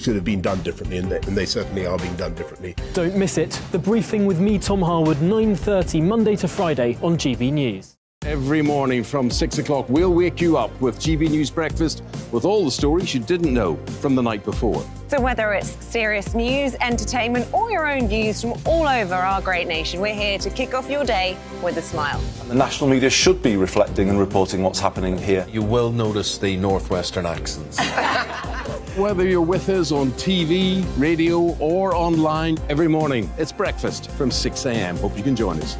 should have been done differently, and they certainly are being done differently. Don't miss it. The Briefing with me, Tom Harwood, 9:30 Monday to Friday on GB News. Every morning from 6 o'clock, we'll wake you up with GB News Breakfast with all the stories you didn't know from the night before. So whether it's serious news, entertainment, or your own views from all over our great nation, we're here to kick off your day with a smile. The national media should be reflecting and reporting what's happening here. You will notice the northwestern accents. Whether you're with us on TV, radio, or online, every morning, it's breakfast from 6 a.m. Hope you can join us.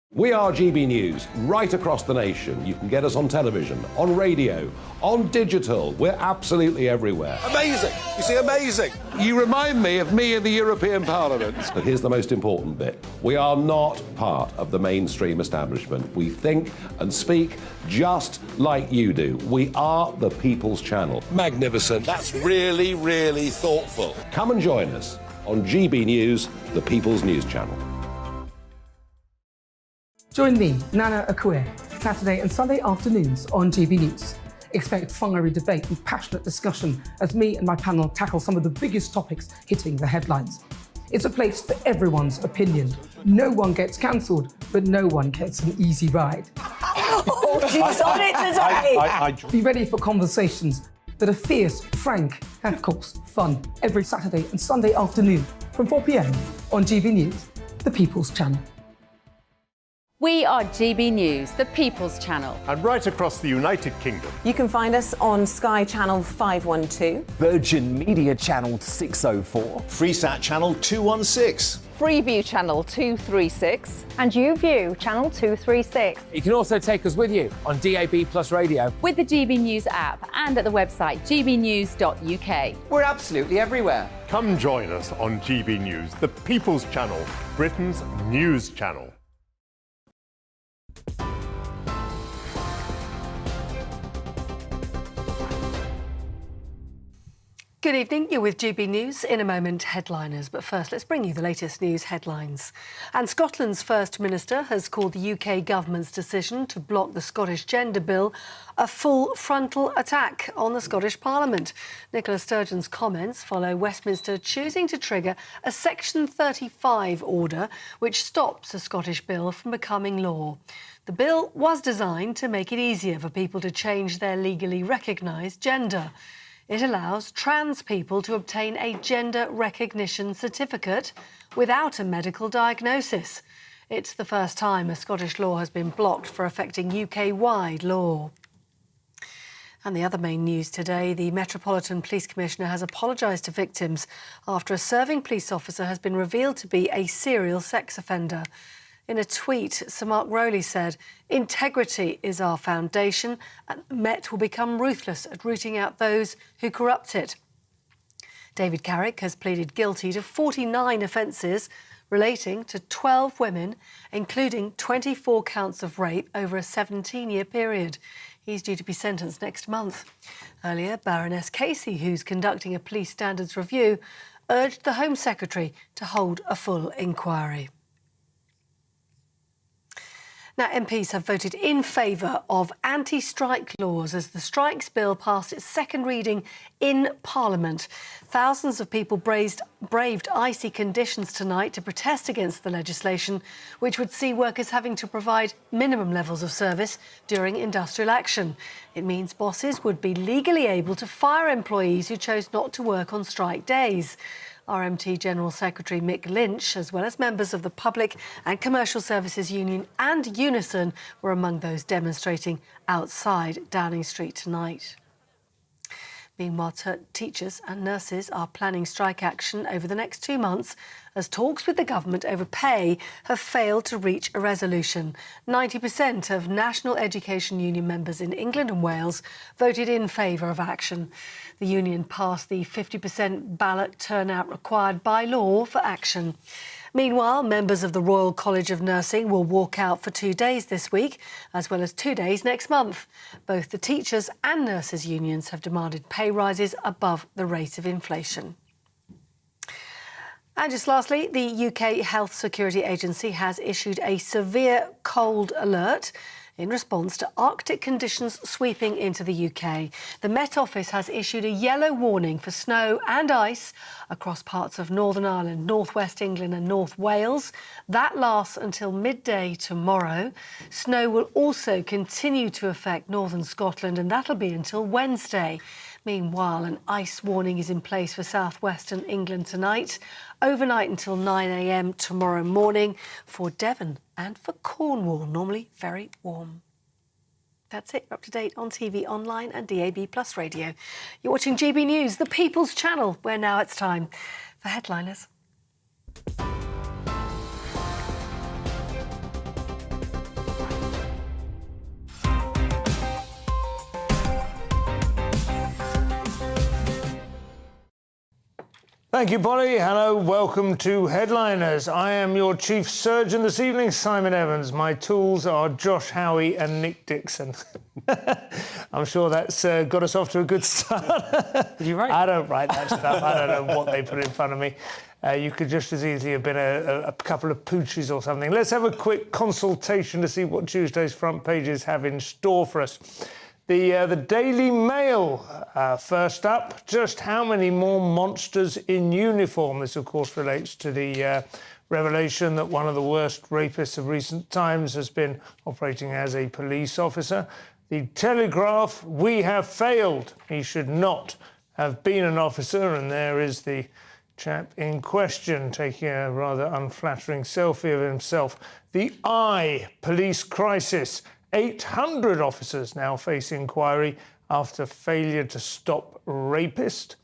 We are GB News, right across the nation. You can get us on television, on radio, on digital. We're absolutely everywhere. Amazing! You see, amazing! You remind me of me in the European Parliament. But here's the most important bit. We are not part of the mainstream establishment. We think and speak just like you do. We are the People's Channel. Magnificent. That's really, really thoughtful. Come and join us on GB News, the People's News Channel. Join me, Nana Akue, Saturday and Sunday afternoons on GB News. Expect fiery debate and passionate discussion as me and my panel tackle some of the biggest topics hitting the headlines. It's a place for everyone's opinion. No one gets cancelled, but no one gets an easy ride. Oh, she's on it today! Be ready for conversations that are fierce, frank, and of course, fun. Every Saturday and Sunday afternoon from 4 p.m. on GB News, the People's Channel. We are GB News, the People's Channel. And right across the United Kingdom. You can find us on Sky Channel 512. Virgin Media Channel 604. Freesat Channel 216. Freeview Channel 236. And YouView Channel 236. You can also take us with you on DAB Plus Radio. With the GB News app and at the website gbnews.uk. We're absolutely everywhere. Come join us on GB News, the People's Channel, Britain's news channel. Good evening, you're with GB News. In a moment, headliners. But first, let's bring you the latest news headlines. And Scotland's First Minister has called the UK government's decision to block the Scottish Gender Bill a full frontal attack on the Scottish Parliament. Nicola Sturgeon's comments follow Westminster choosing to trigger a Section 35 order which stops the Scottish bill from becoming law. The bill was designed to make it easier for people to change their legally recognised gender. It allows trans people to obtain a gender recognition certificate without a medical diagnosis. It's the first time a Scottish law has been blocked for affecting UK-wide law. And the other main news today, the Metropolitan Police Commissioner has apologised to victims after a serving police officer has been revealed to be a serial sex offender. In a tweet, Sir Mark Rowley said, "Integrity is our foundation and the Met will become ruthless at rooting out those who corrupt it." David Carrick has pleaded guilty to 49 offences relating to 12 women, including 24 counts of rape over a 17-year period. He's due to be sentenced next month. Earlier, Baroness Casey, who's conducting a police standards review, urged the Home Secretary to hold a full inquiry. Now, MPs have voted in favour of anti-strike laws as the strikes bill passed its second reading in Parliament. Thousands of people braved icy conditions tonight to protest against the legislation, which would see workers having to provide minimum levels of service during industrial action. It means bosses would be legally able to fire employees who chose not to work on strike days. RMT General Secretary Mick Lynch, as well as members of the Public and Commercial Services Union and Unison, were among those demonstrating outside Downing Street tonight. Meanwhile, teachers and nurses are planning strike action over the next 2 months as talks with the government over pay have failed to reach a resolution. 90% of National Education Union members in England and Wales voted in favour of action. The union passed the 50% ballot turnout required by law for action. Meanwhile, members of the Royal College of Nursing will walk out for 2 days this week, as well as 2 days next month. Both the teachers and nurses unions have demanded pay rises above the rate of inflation. And just lastly, the UK Health Security Agency has issued a severe cold alert. in response to Arctic conditions sweeping into the UK. The Met Office has issued a yellow warning for snow and ice across parts of Northern Ireland, North West England and North Wales. That lasts until midday tomorrow. Snow will also continue to affect northern Scotland, and that'll be until Wednesday. Meanwhile, an ice warning is in place for southwestern England tonight, overnight until 9 a.m. tomorrow morning for Devon and for Cornwall, normally very warm. That's it. We're up to date on TV, online and DAB+ radio. You're watching GB News, the People's Channel, where now it's time for Headliners. Thank you, Polly. Hello, welcome to Headliners. I am your chief surgeon this evening, Simon Evans. My tools are Josh Howie and Nick Dixon. I'm sure that's got us off to a good start. Did you write? I don't write that stuff. I don't know what they put in front of me. You could just as easily have been a couple of pooches or something. Let's have a quick consultation to see what Tuesday's front pages have in store for us. The Daily Mail, first up, just how many more monsters in uniform? This, of course, relates to the revelation that one of the worst rapists of recent times has been operating as a police officer. The Telegraph, we have failed. He should not have been an officer, and there is the chap in question taking a rather unflattering selfie of himself. The Eye, police crisis. 800 officers now face inquiry after failure to stop rapist.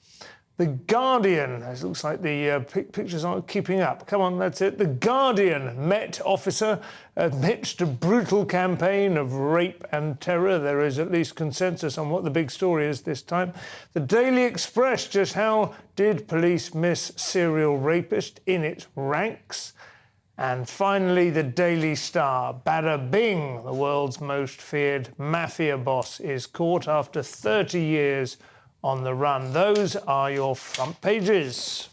The Guardian, it looks like the pictures aren't keeping up. Come on, that's it. The Guardian, Met officer admits to brutal campaign of rape and terror. There is at least consensus on what the big story is this time. The Daily Express, just how did police miss serial rapist in its ranks? And finally, the Daily Star. Bada bing, the world's most feared Mafia boss is caught after 30 years on the run. Those are your front pages.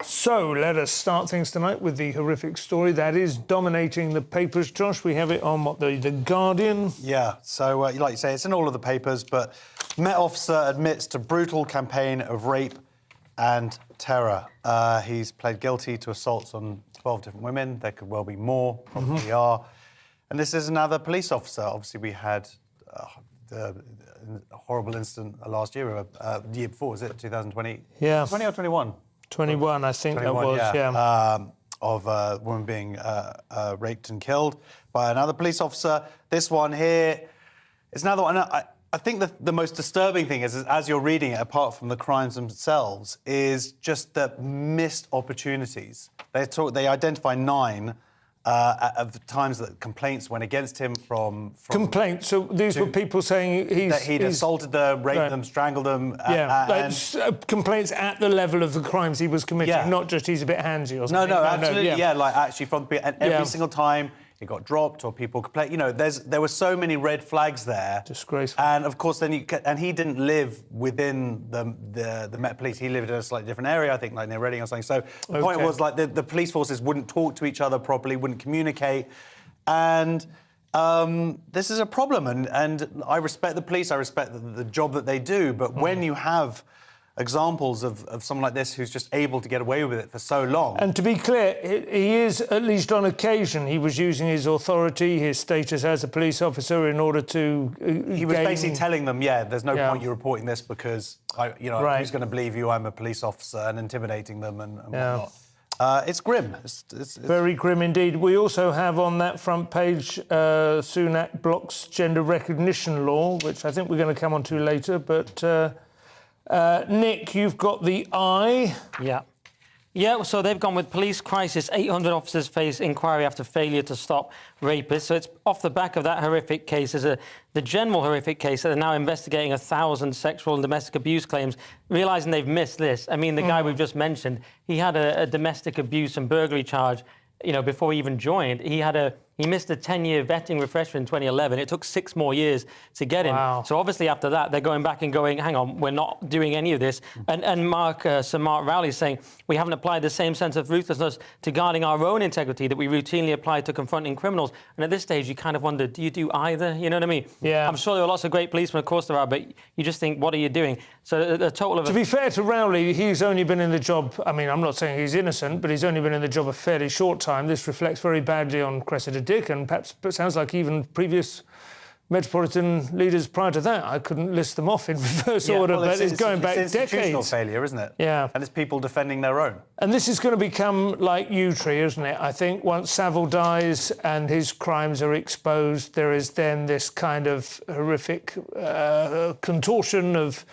So let us start things tonight with the horrific story that is dominating the papers. Josh, we have it on the Guardian. Yeah, so like you say, it's in all of the papers, but Met officer admits to brutal campaign of rape and terror. He's pled guilty to assaults on 12 different women. There could well be more, probably are. And this is another police officer. Obviously, we had the horrible incident last year, the year before, was it 2020? Yeah. 20 or 21? 21, I think 21, that was, yeah. Of a woman being raped and killed by another police officer. This one here is another one. I think the most disturbing thing is, as you're reading it, apart from the crimes themselves, is just the missed opportunities. They identify 9 of times that complaints went against him from complaints. So these were people saying that he'd assaulted them, raped them, strangled them. Complaints at the level of the crimes he was committing, not just he's a bit handsy or something. No, absolutely, like actually from and every single time it got dropped or people complained. You know, there were so many red flags there. Disgraceful. And of course, then he didn't live within the Met Police. He lived in a slightly different area, I think, like near Reading or something. So the point was, like, the police forces wouldn't talk to each other properly, wouldn't communicate, and this is a problem. And I respect the police. I respect the job that they do. But when you have examples of someone like this who's just able to get away with it for so long. And to be clear, he is, at least on occasion, he was using his authority, his status as a police officer in order to He was basically telling them, there's no point you reporting this because, who's going to believe you? I'm a police officer, and intimidating them and whatnot. It's grim. It's very grim indeed. We also have on that front page Sunak blocks gender recognition law, which I think we're going to come on to later, but... Nick, you've got the Eye. Yeah, so they've gone with police crisis. 800 officers face inquiry after failure to stop rapists. So it's off the back of that horrific case. There's the general horrific case that they're now investigating 1,000 sexual and domestic abuse claims, realising they've missed this. I mean, the guy we've just mentioned, he had a domestic abuse and burglary charge, before he even joined. He He missed a 10-year vetting refresher in 2011. It took 6 more years to get him. Wow. So obviously after that, they're going back and going, hang on, we're not doing any of this. And Sir Mark Rowley's saying, we haven't applied the same sense of ruthlessness to guarding our own integrity that we routinely apply to confronting criminals. And at this stage, you kind of wonder, do you do either? You know what I mean? Yeah. I'm sure there are lots of great policemen, of course there are, but you just think, what are you doing? So a total of... To be fair to Rowley, he's only been in the job, I mean, I'm not saying he's innocent, but he's only been in the job a fairly short time. This reflects very badly on Cressida Dick, and perhaps it sounds like even previous Metropolitan leaders prior to that. I couldn't list them off in reverse order, but it's going back decades. It's institutional failure, isn't it? Yeah. And it's people defending their own. And this is going to become like Utree, isn't it? I think once Savile dies and his crimes are exposed, there is then this kind of horrific contortion of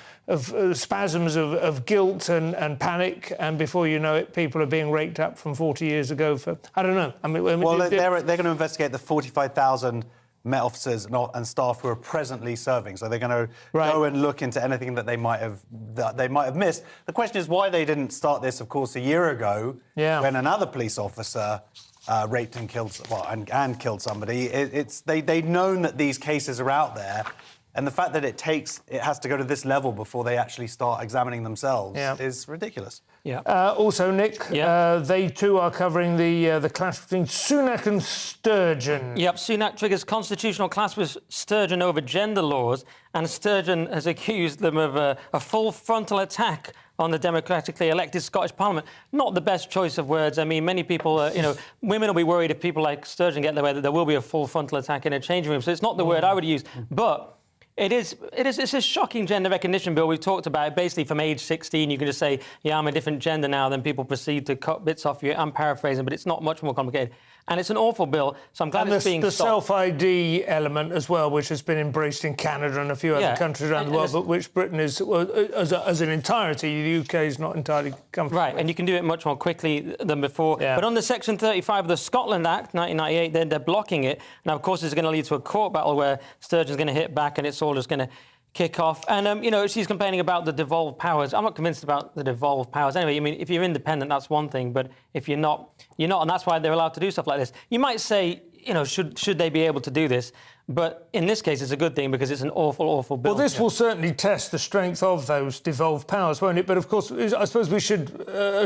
spasms of guilt and panic, and before you know it, people are being raked up from 40 years ago for, I don't know. I mean, well, they're going to investigate the 45,000 Met officers and staff who are presently serving. So they're going to go and look into anything that they might have missed. The question is why they didn't start this, of course, a year ago when another police officer raped and killed, and killed somebody. They'd known that these cases are out there. And the fact that it has to go to this level before they actually start examining themselves is ridiculous. Yeah. Also, Nick, they too are covering the clash between Sunak and Sturgeon. Yep, Sunak triggers constitutional clash with Sturgeon over gender laws, and Sturgeon has accused them of a full frontal attack on the democratically elected Scottish Parliament. Not the best choice of words. I mean, many people, women will be worried if people like Sturgeon get their way that there will be a full frontal attack in a changing room. So it's not the word I would use, but... It's a shocking gender recognition bill. We've talked about it. Basically, from age 16, you can just say, yeah, I'm a different gender now, then people proceed to cut bits off you. I'm paraphrasing, but it's not much more complicated. And it's an awful bill, so I'm glad it's being stopped. And the self-ID element as well, which has been embraced in Canada and a few other countries around the world, but which Britain is, as an entirety, the UK is not entirely comfortable with. And you can do it much more quickly than before. Yeah. But under Section 35 of the Scotland Act, 1998, they're blocking it. Now, of course, it's going to lead to a court battle where Sturgeon's going to hit back and it's all just going to kick off. And, she's complaining about the devolved powers. I'm not convinced about the devolved powers. Anyway, I mean, if you're independent, that's one thing. But if you're not, you're not. And that's why they're allowed to do stuff like this. You might say, should they be able to do this? But in this case, it's a good thing because it's an awful, awful bill. Well, this will certainly test the strength of those devolved powers, won't it? But, of course, I suppose we should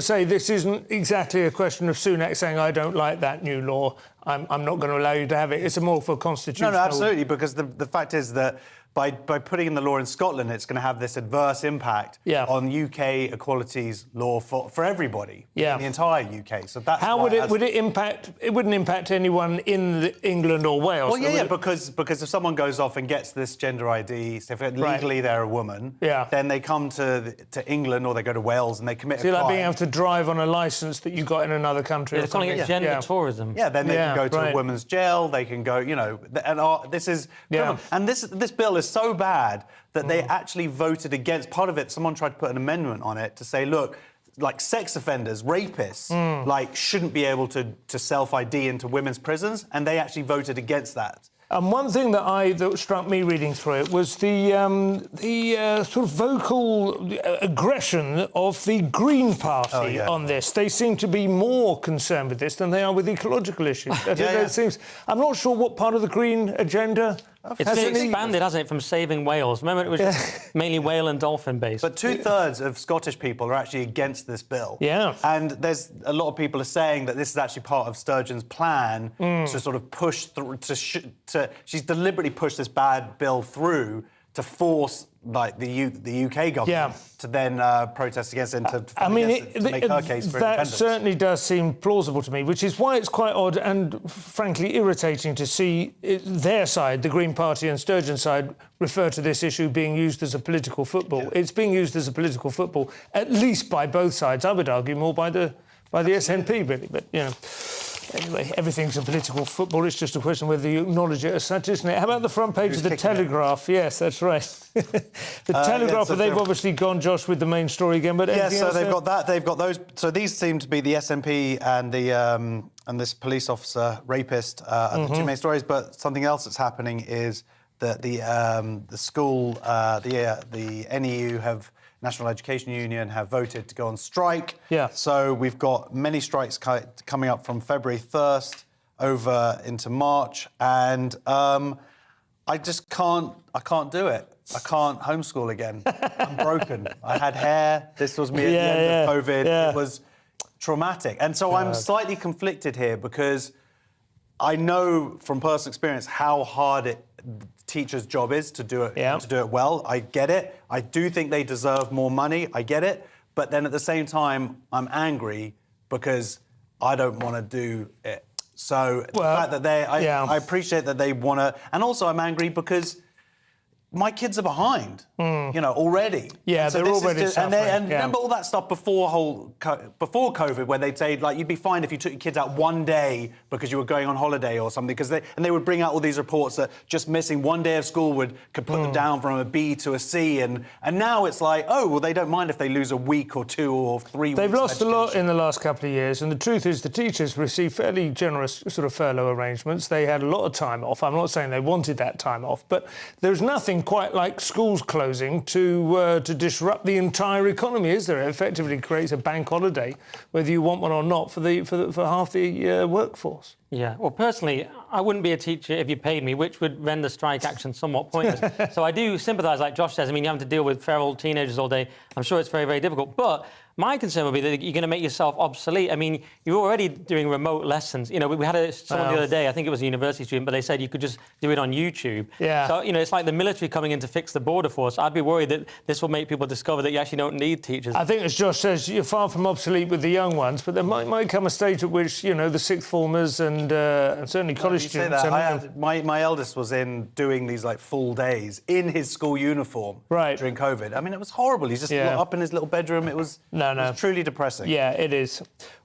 say this isn't exactly a question of Sunak saying, I don't like that new law, I'm not going to allow you to have it. It's a more for constitutional... No, absolutely, because the fact is that by putting in the law in Scotland, it's going to have this adverse impact on UK equalities law for everybody in the entire UK. So that's how would it impact? It wouldn't impact anyone in England or Wales. Well, because if someone goes off and gets this gender ID, so if legally they're a woman, then they come to England or they go to Wales and they commit a crime. Like being able to drive on a licence that you got in another country. They're calling it gender tourism. Yeah, then they can go to a women's jail. They can go, and this is and this bill is so bad that they actually voted against. Part of it, someone tried to put an amendment on it to say, look, like sex offenders, rapists, shouldn't be able to self-ID into women's prisons, and they actually voted against that. And one thing that struck me reading through it was the sort of vocal aggression of the Green Party on this. They seem to be more concerned with this than they are with ecological issues. It seems. I'm not sure what part of the Green agenda. It's been expanded, hasn't it, from saving whales? Remember, it was mainly whale and dolphin based. But 2/3 of Scottish people are actually against this bill. Yeah. And there's a lot of people are saying that this is actually part of Sturgeon's plan to sort of push through. She's deliberately pushed this bad bill through to force the UK government to then protest against it to make her case for independence. That certainly does seem plausible to me, which is why it's quite odd and frankly irritating to see their side, the Green Party and Sturgeon's side, refer to this issue being used as a political football. It's being used as a political football, at least by both sides. I would argue more by the SNP, really, but Anyway, everything's a political football. It's just a question whether you acknowledge it as such, isn't it? How about the front page of the Telegraph? Yes, that's right. The Telegraph, but they've obviously gone, Josh, with the main story again. But so they've got that. They've got those. So these seem to be the SNP and the and this police officer rapist are the two main stories. But something else that's happening is that the school, the NEU have. National Education Union have voted to go on strike. Yeah. So we've got many strikes coming up from February 1st over into March, and I just can't do it. I can't homeschool again. I'm broken. I had hair. This was me at the end of COVID. It was traumatic. And so I'm slightly conflicted here because I know from personal experience how hard teacher's job is to do it to do it well. I get it. I do think they deserve more money. I get it. But then at the same time, I'm angry because I don't want to do it. So the fact that I appreciate that they want to, and also I'm angry because my kids are behind, already. Yeah, so they're already suffering. And remember all that stuff before COVID, where they'd say, like, you'd be fine if you took your kids out one day because you were going on holiday or something, and they would bring out all these reports that just missing one day of school could put them down from a B to a C, and now it's like, oh, well, they don't mind if they lose a week or 2 or 3 weeks. They've lost a lot in the last couple of years, and the truth is the teachers received fairly generous sort of furlough arrangements. They had a lot of time off. I'm not saying they wanted that time off, but there's nothing quite like schools closing to disrupt the entire economy, is there? It effectively creates a bank holiday, whether you want one or not, for half the workforce. Yeah, well, personally, I wouldn't be a teacher if you paid me, which would render strike action somewhat pointless. So I do sympathise, like Josh says. I mean, you're having to deal with feral teenagers all day. I'm sure it's very, very difficult. But my concern would be that you're going to make yourself obsolete. I mean, you're already doing remote lessons. You know, we had someone the other day, I think it was a university student, but they said you could just do it on YouTube. Yeah. So, it's like the military coming in to fix the border force. I'd be worried that this will make people discover that you actually don't need teachers. I think, as Josh says, you're far from obsolete with the young ones, but there might come a stage at which, the sixth formers and certainly college students... My eldest was doing these, like, full days in his school uniform during COVID. I mean, it was horrible. He's just up in his little bedroom. It was... It was truly depressing. Yeah, it is.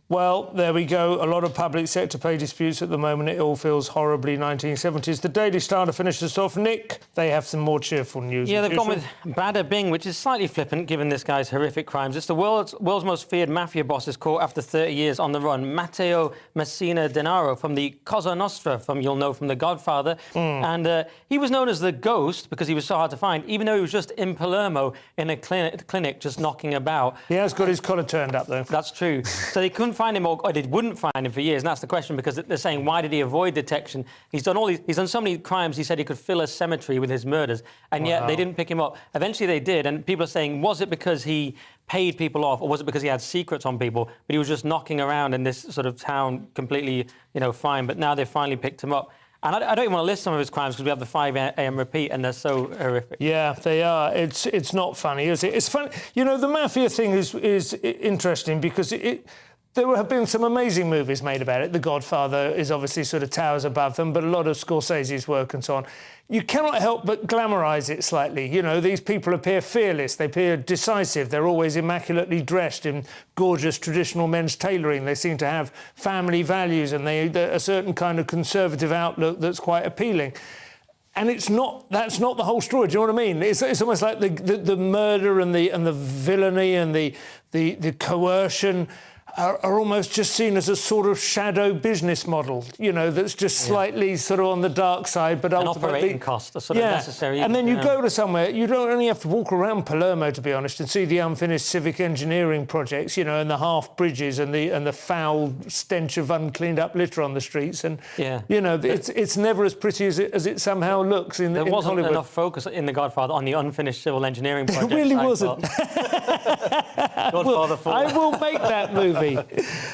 Well, there we go. A lot of public sector pay disputes at the moment. It all feels horribly 1970s. The Daily Star to finish us off. Nick, they have some more cheerful news. Yeah, they've gone with Bada Bing, which is slightly flippant given this guy's horrific crimes. It's the world's most feared mafia boss is caught after 30 years on the run. Matteo Messina Denaro from the Cosa Nostra, you'll know from The Godfather. And he was known as the Ghost because he was so hard to find, even though he was just in Palermo in a clinic just knocking about. He has got his collar turned up, though. That's true. So they couldn't find him, or they wouldn't find him for years, and that's the question, because they're saying, why did he avoid detection? He's done so many crimes, he said he could fill a cemetery with his murders, and yet they didn't pick him up. Eventually they did, and people are saying, was it because he paid people off, or was it because he had secrets on people, but he was just knocking around in this sort of town completely, fine, but now they've finally picked him up. And I don't even want to list some of his crimes because we have the 5 a.m. repeat, and they're so horrific. Yeah, they are. It's not funny, is it? It's funny. The Mafia thing is interesting because there have been some amazing movies made about it. The Godfather is obviously sort of towers above them, but a lot of Scorsese's work and so on. You cannot help but glamorise it slightly. These people appear fearless, they appear decisive, they're always immaculately dressed in gorgeous traditional men's tailoring. They seem to have family values and a certain kind of conservative outlook that's quite appealing. And that's not the whole story. Do you know what I mean? It's almost like the murder and the villainy and the coercion are almost just seen as a sort of shadow business model, that's just slightly sort of on the dark side, but ultimately... An operating cost, a sort of necessary... And then you go to somewhere, you don't only have to walk around Palermo, to be honest, and see the unfinished civic engineering projects, and the half bridges and the foul stench of uncleaned up litter on the streets, and, it's never as pretty as it somehow looks in Hollywood. There wasn't enough focus in The Godfather on the unfinished civil engineering projects. It really wasn't. Godfather 4. I will make that movie.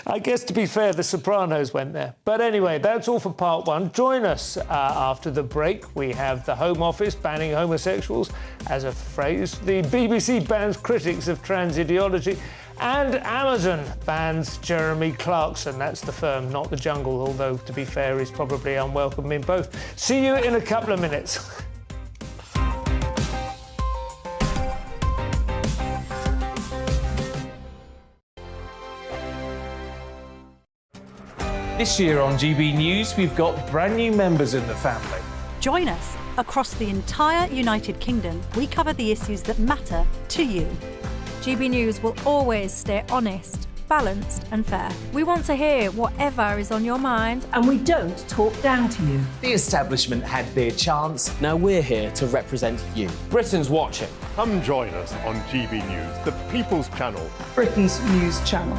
I guess, to be fair, The Sopranos went there. But anyway, that's all for part one. Join us after the break. We have the Home Office banning homosexuals as a phrase. The BBC bans critics of trans ideology. And Amazon bans Jeremy Clarkson. That's the firm, not the jungle, although, to be fair, he's probably unwelcome in both. See you in a couple of minutes. This year on GB News, we've got brand new members in the family. Join us. Across the entire United Kingdom, we cover the issues that matter to you. GB News will always stay honest, balanced and fair. We want to hear whatever is on your mind. And we don't talk down to you. The establishment had their chance. Now we're here to represent you. Britain's watching. Come join us on GB News, the People's Channel. Britain's news channel.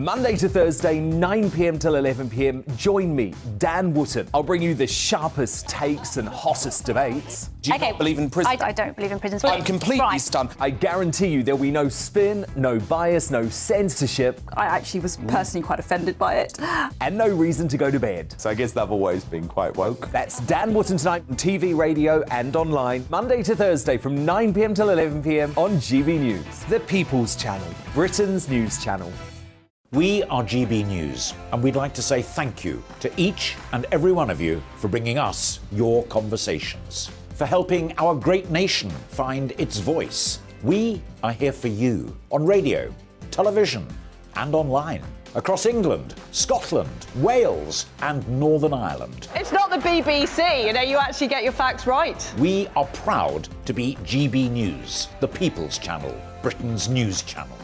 Monday to Thursday, 9 p.m. till 11 p.m. Join me, Dan Wootton. I'll bring you the sharpest takes and hottest debates. Do you not believe in prison? I don't believe in prisons. I'm completely Right. stunned. I guarantee you there'll be no spin, no bias, no censorship. I actually was personally quite offended by it. And no reason to go to bed. So I guess they've always been quite woke. That's Dan Wootton tonight on TV, radio and online. Monday to Thursday from 9 p.m. till 11 p.m. on GB News. The People's Channel, Britain's news channel. We are GB News, and we'd like to say thank you to each and every one of you for bringing us your conversations, for helping our great nation find its voice. We are here for you on radio, television, and online, across England, Scotland, Wales, and Northern Ireland. It's not the BBC, you actually get your facts right. We are proud to be GB News, the People's Channel, Britain's news channel.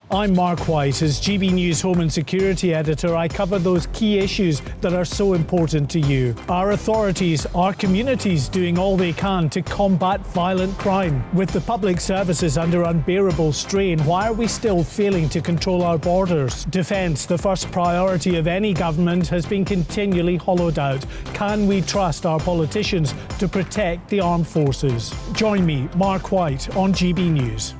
I'm Mark White. As GB News Home and Security Editor, I cover those key issues that are so important to you. Our authorities, our communities doing all they can to combat violent crime. With the public services under unbearable strain, why are we still failing to control our borders? Defence, the first priority of any government, has been continually hollowed out. Can we trust our politicians to protect the armed forces? Join me, Mark White, on GB News.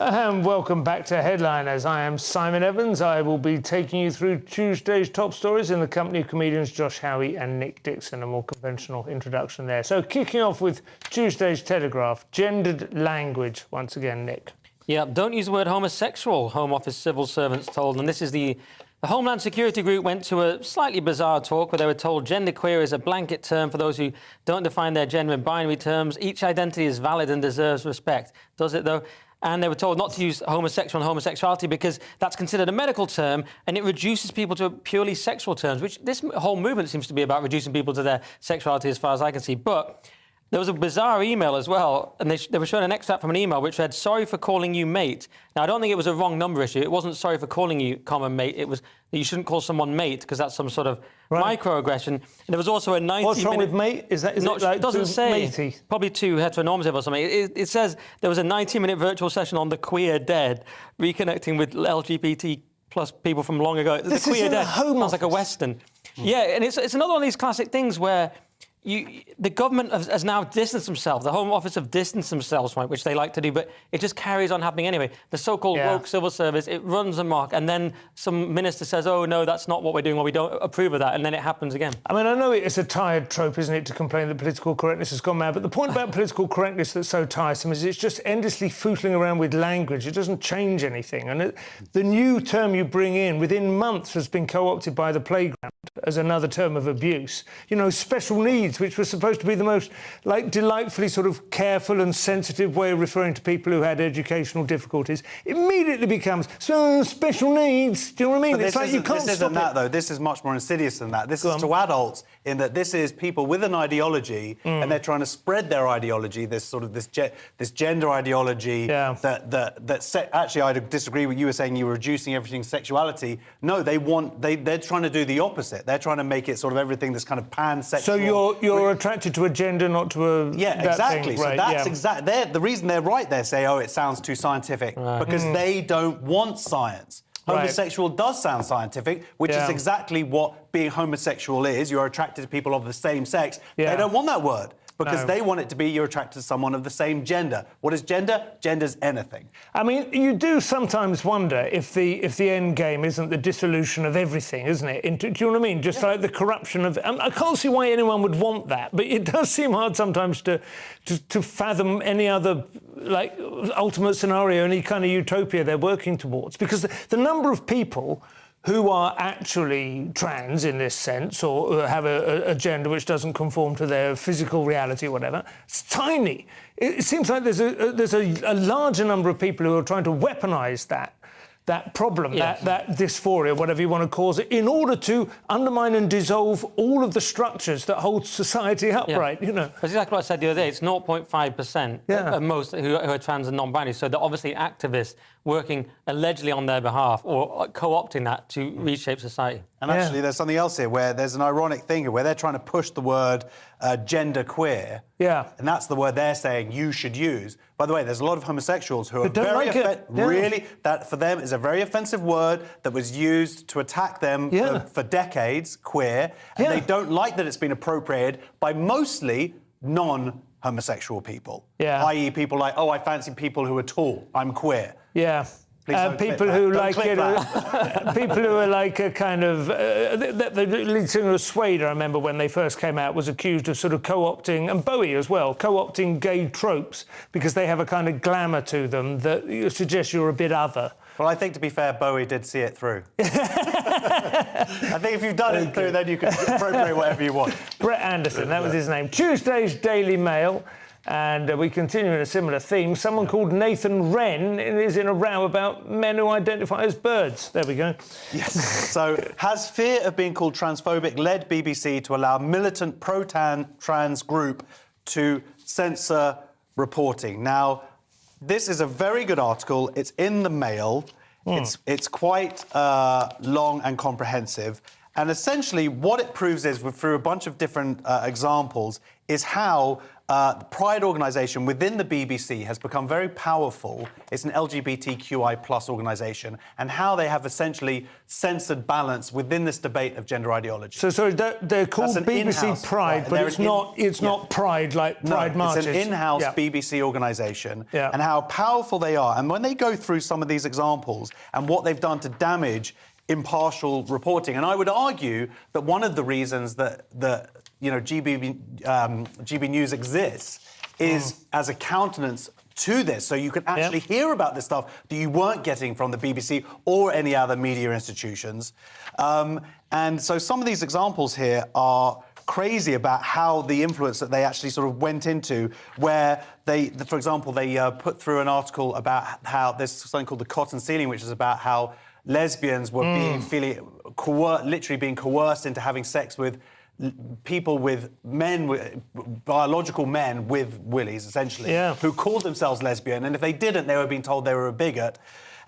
And welcome back to Headliners. I am Simon Evans. I will be taking you through Tuesday's top stories in the company of comedians Josh Howie and Nick Dixon, a more conventional introduction there. So kicking off with Tuesday's Telegraph, gendered language, once again, Nick. Yeah, don't use the word homosexual, Home Office civil servants told. And this is the Homeland Security Group went to a slightly bizarre talk where they were told genderqueer is a blanket term for those who don't define their gender in binary terms. Each identity is valid and deserves respect. Does it, though? And they were told not to use homosexual and homosexuality because that's considered a medical term and it reduces people to purely sexual terms, which this whole movement seems to be about, reducing people to their sexuality as far as I can see. But there was a bizarre email as well, and they were showing an extract from an email which read, "Sorry for calling you mate." Now, I don't think it was a wrong number issue. It wasn't sorry for calling you common mate. It was that you shouldn't call someone mate because that's some sort of microaggression. And there was also a 90-minute... What's wrong with mate? Is it like it doesn't too say. matey? Probably too heteronormative or something. It says there was a 90-minute virtual session on the queer dead, reconnecting with LGBT plus people from long ago. This the queer is dead sounds like a Western. Yeah, and it's another one of these classic things where the government has now distanced themselves. The Home Office have distanced themselves from it, which they like to do, but it just carries on happening anyway. The so-called woke civil service, it runs amok, and then some minister says, oh, no, that's not what we're doing, or we don't approve of that, and then it happens again. I mean, I know it's a tired trope, isn't it, to complain that political correctness has gone mad, but the point about political correctness that's so tiresome is it's just endlessly footling around with language. It doesn't change anything. And the new term you bring in within months has been co-opted by the playground as another term of abuse. You know, special needs, which was supposed to be the most, delightfully sort of careful and sensitive way of referring to people who had educational difficulties, immediately becomes special needs. Do you know what I mean? But it's like you can't this isn't stop that, it. though. This is much more insidious than that. This is to adults in that this is people with an ideology and they're trying to spread their ideology, this gender ideology actually, I disagree with you were saying you were reducing everything's sexuality. No, they're trying to do the opposite. They're trying to make it sort of everything that's kind of pansexual. So you're attracted to a gender, not to a exactly. Thing. Right, so that's exactly the reason they're right. They say, oh, it sounds too scientific because they don't want science. Homosexual does sound scientific, which is exactly what being homosexual is. You're attracted to people of the same sex. They don't want that word. Because they want it to be you're attracted to someone of the same gender. What is gender? Gender's anything. I mean, you do sometimes wonder if the end game isn't the dissolution of everything, isn't it? Do you know what I mean? Just like the corruption of... I can't see why anyone would want that, but it does seem hard sometimes to fathom any other, ultimate scenario, any kind of utopia they're working towards. Because the number of people who are actually trans in this sense or have a gender which doesn't conform to their physical reality or whatever, it's tiny. It seems like there's a larger number of people who are trying to weaponise that problem, that dysphoria, whatever you want to call it, in order to undermine and dissolve all of the structures that hold society upright, you know. That's exactly what I said the other day. It's 0.5% of most who are trans and non-binary. So they're obviously activists working allegedly on their behalf or co-opting that to reshape society. And actually, there's something else here where there's an ironic thing here where they're trying to push the word gender queer. Yeah. And that's the word they're saying you should use. By the way, there's a lot of homosexuals who are don't very like it. Yeah. really, that for them is a very offensive word that was used to attack them for decades, queer. And they don't like that it's been appropriated by mostly non-homosexual people. Yeah. I.e. people like, oh, I fancy people who are tall. I'm queer. Yeah. People who like it, people who are like a kind of the lead singer of Suede, I remember when they first came out, was accused of sort of co-opting, and Bowie as well, co-opting gay tropes because they have a kind of glamour to them that suggests you're a bit other. Well, I think, to be fair, Bowie did see it through. I think if you've done it through, then you can appropriate whatever you want. Brett Anderson, that was his name. Tuesday's Daily Mail. And we continue in a similar theme. Someone called Nathan Wren is in a row about men who identify as birds. There we go. Yes. So, has fear of being called transphobic led BBC to allow militant pro-trans group to censor reporting? Now, this is a very good article. It's in the Mail. It's quite long and comprehensive. And essentially, what it proves is, through a bunch of different examples, is how the Pride organisation within the BBC has become very powerful. It's an LGBTQI plus organisation, and how they have essentially censored balance within this debate of gender ideology. So they're called BBC Pride, but it's not Pride like Pride marches. It's an in-house BBC organisation, and how powerful they are. And when they go through some of these examples and what they've done to damage impartial reporting, and I would argue that one of the reasons that GB News exists is as a countenance to this, so you can actually hear about this stuff that you weren't getting from the BBC or any other media institutions. And so some of these examples here are crazy about how the influence that they actually sort of went into, where for example, they put through an article about how there's something called the cotton ceiling, which is about how lesbians were literally being coerced into having sex with people with biological men with willies, essentially, who called themselves lesbian, and if they didn't, they were being told they were a bigot.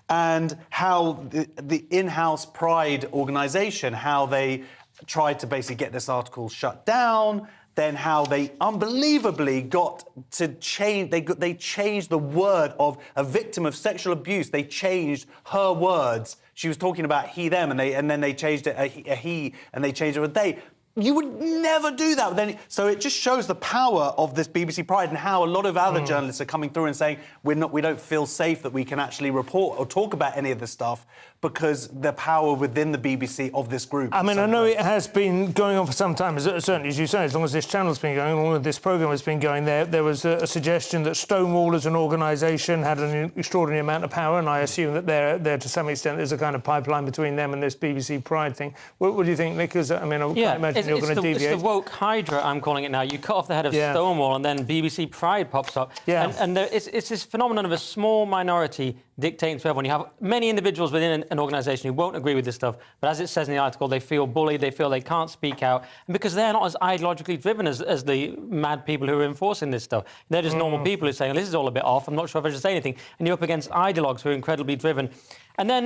And how the in-house Pride organisation, how they tried to basically get this article shut down, then how they unbelievably got to change, they changed the word of a victim of sexual abuse. They changed her words. She was talking about he, them, and then they changed it a he, and they changed it with they. You would never do that. So it just shows the power of this BBC Pride and how a lot of other journalists are coming through and saying we don't feel safe that we can actually report or talk about any of this stuff because the power within the BBC of this group. I mean, I know it has been going on for some time, certainly, as you say, as long as this channel's been going, all of this programme has been going there was a suggestion that Stonewall as an organisation had an extraordinary amount of power, and I assume that there to some extent there's a kind of pipeline between them and this BBC Pride thing. What do you think, Nick? I can't imagine you're going to deviate. It's the woke hydra, I'm calling it now. You cut off the head of Stonewall and then BBC Pride pops up. Yeah. And it's this phenomenon of a small minority dictating to everyone. You have many individuals within an organisation who won't agree with this stuff, but as it says in the article, they feel bullied, they feel they can't speak out, and because they're not as ideologically driven as the mad people who are enforcing this stuff. They're just normal people who are saying, this is all a bit off, I'm not sure if I should say anything, and you're up against ideologues who are incredibly driven. And then,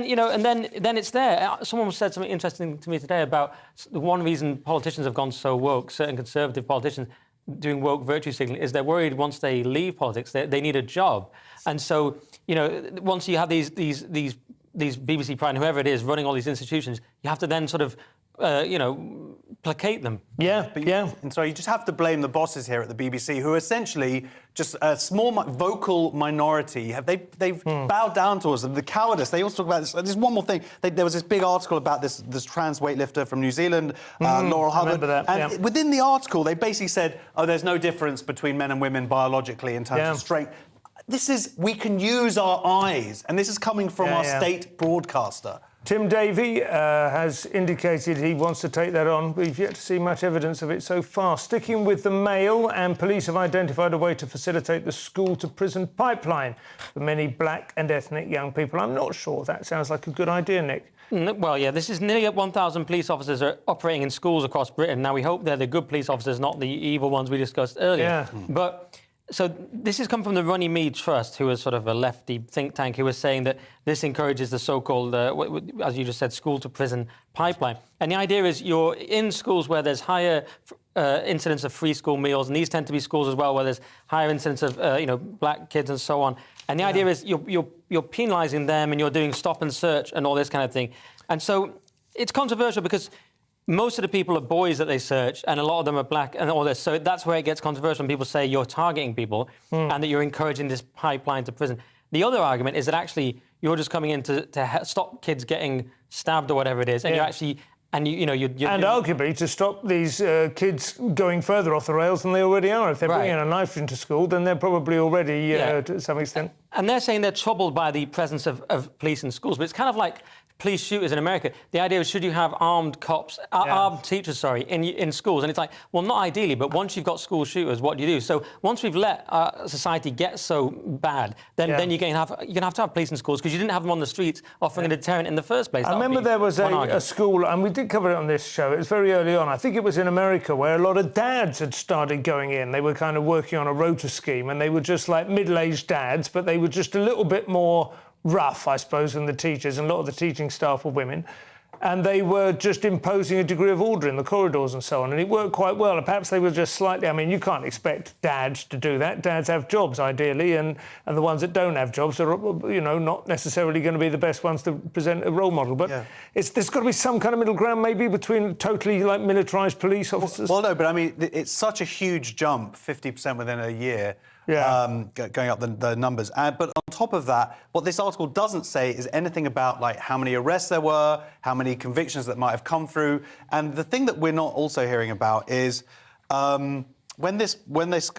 then it's there. Someone said something interesting to me today about the one reason politicians have gone so woke, certain conservative politicians doing woke virtue signaling, is they're worried once they leave politics, they need a job. And so, once you have these BBC Pride, whoever it is, running all these institutions, you have to then sort of, placate them. And so you just have to blame the bosses here at the BBC, who are essentially just a small vocal minority. They've bowed down to us. The cowardice. They also talk about this. There's one more thing. There was this big article about this trans weightlifter from New Zealand, Laurel Hubbard. I remember that. And within the article, they basically said, there's no difference between men and women biologically in terms of strength. We can use our eyes, and this is coming from our state broadcaster. Tim Davey has indicated he wants to take that on. We've yet to see much evidence of it so far. Sticking with the Mail, and police have identified a way to facilitate the school-to-prison pipeline for many black and ethnic young people. I'm not sure that sounds like a good idea, Nick. Well, yeah, this is nearly 1,000 police officers are operating in schools across Britain. Now, we hope they're the good police officers, not the evil ones we discussed earlier. Yeah. But So this has come from the Runnymede Trust, who is sort of a lefty think tank, who was saying that this encourages the so-called, as you just said, school-to-prison pipeline. And the idea is you're in schools where there's higher incidence of free school meals, and these tend to be schools as well where there's higher incidence of black kids and so on. And the idea is you're penalising them, and you're doing stop and search and all this kind of thing. And so it's controversial because most of the people are boys that they search, and a lot of them are black and all this. So that's where it gets controversial when people say you're targeting people and that you're encouraging this pipeline to prison. The other argument is that actually you're just coming in to stop kids getting stabbed or whatever it is, and you're actually... And you're arguably to stop these kids going further off the rails than they already are. If they're bringing a knife into school, then they're probably already, to some extent. And they're saying they're troubled by the presence of police in schools. But it's kind of like police shooters in America. The idea is, should you have armed cops, armed teachers, in schools? And it's like, well, not ideally, but once you've got school shooters, what do you do? So once we've let our society get so bad, then you're going to have to have police in schools because you didn't have them on the streets offering a deterrent in the first place. I remember there was a school, and we did cover it on this show. It was very early on. I think it was in America, where a lot of dads had started going in. They were kind of working on a rota scheme, and they were just like middle-aged dads, but they were just a little bit more rough, I suppose, than the teachers, and a lot of the teaching staff were women. And they were just imposing a degree of order in the corridors and so on, and it worked quite well. And perhaps they were just slightly... I mean, you can't expect dads to do that. Dads have jobs, ideally, and the ones that don't have jobs are, not necessarily going to be the best ones to present a role model. But there's got to be some kind of middle ground, maybe, between totally, militarised police officers. Well, no, but I mean, it's such a huge jump, 50% within a year. Going up the numbers. But on top of that, what this article doesn't say is anything about how many arrests there were, how many convictions that might have come through. And the thing that we're not also hearing about is when this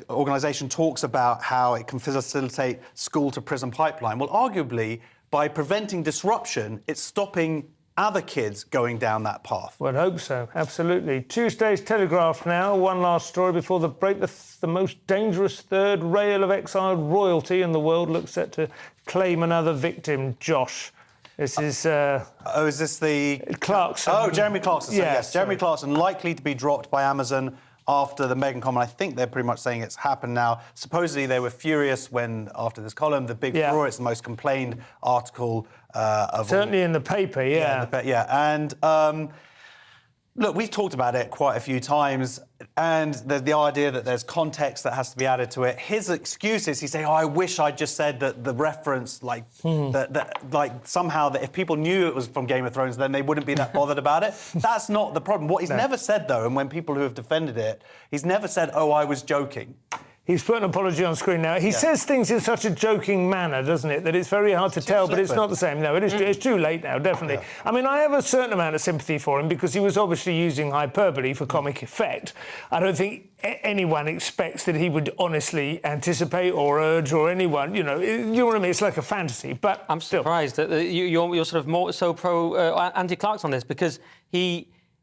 organisation talks about how it can facilitate school-to-prison pipeline, well, arguably, by preventing disruption, it's stopping other kids going down that path. Well, I'd hope so, absolutely. Tuesday's Telegraph now. One last story before the break. The most dangerous third rail of exiled royalty in the world looks set to claim another victim, Josh. This is... is this the... Clarkson. Oh, Jeremy Clarkson. So, yes, Jeremy sorry. Clarkson, likely to be dropped by Amazon after the Meghan comment. I think they're pretty much saying it's happened now. Supposedly they were furious when, after this column, the big furore, it's the most complained article of certainly in the paper, And look, we've talked about it quite a few times, and the idea that there's context that has to be added to it. His excuse is, he's saying, I wish I'd just said that the reference, somehow that if people knew it was from Game of Thrones, then they wouldn't be that bothered about it. That's not the problem. What he's never said, though, and when people who have defended it, he's never said, oh, I was joking. He's put an apology on screen now. He says things in such a joking manner, doesn't it, that it's very hard to tell, but it's not the same. No, it's too late now, definitely. I mean, I have a certain amount of sympathy for him because he was obviously using hyperbole for comic effect. I don't think anyone expects that he would honestly anticipate or urge or anyone, you know what I mean? It's like a fantasy, but I'm still surprised that you're sort of more so anti-Clarkson on this because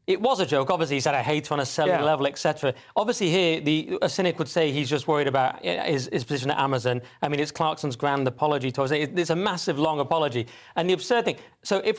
it was a joke. Obviously, he said, I hate on a cellular level, etc. Obviously, here, a cynic would say he's just worried about his position at Amazon. I mean, it's Clarkson's grand apology to us. It's a massive, long apology. And the absurd thing... So if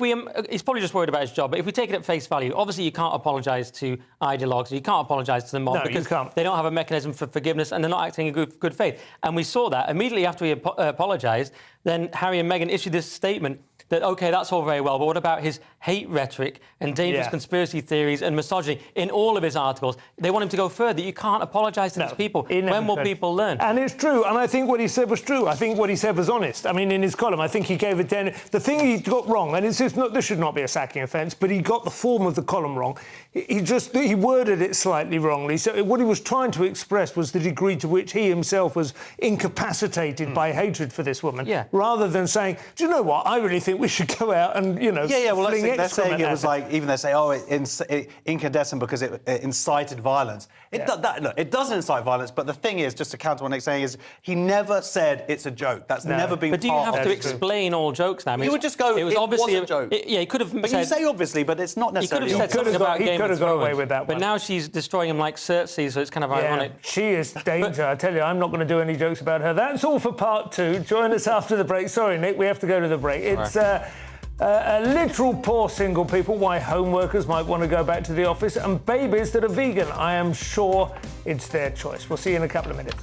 he's probably just worried about his job, but if we take it at face value, obviously you can't apologise to ideologues. You can't apologise to the mob because they don't have a mechanism for forgiveness and they're not acting in good faith. And we saw that immediately after he apologised, then Harry and Meghan issued this statement that, OK, that's all very well, but what about his hate rhetoric and dangerous conspiracy theories and misogyny in all of his articles? They want him to go further. You can't apologise to these people. When will people learn? And it's true, and I think what he said was true. I think what he said was honest. I mean, in his column, I think he gave it 10. The thing he got wrong, and this should not be a sacking offence, but he got the form of the column wrong. He worded it slightly wrongly. So what he was trying to express was the degree to which he himself was incapacitated by hatred for this woman, rather than saying, do you know what, I really think we should go out and, well, they're saying it was like, even they're saying, oh, it's incandescent because it incited violence. It doesn't incite violence, but the thing is, just to counter what Nick's saying, is he never said it's a joke. That's never been part of it. But do you have to explain all jokes now? I mean, you would just go, it was obviously a joke. He could have But you say obviously, but it's not necessarily. He could have got away with that one. But now she's destroying him like Cersei, so it's kind of ironic. She is danger. I tell you, I'm not going to do any jokes about her. That's all for part 2. Join us after the break. Sorry, Nick, we have to go to the break. It's a literal poor single people, why home workers might want to go back to the office, and babies that are vegan. I am sure it's their choice. We'll see you in a couple of minutes.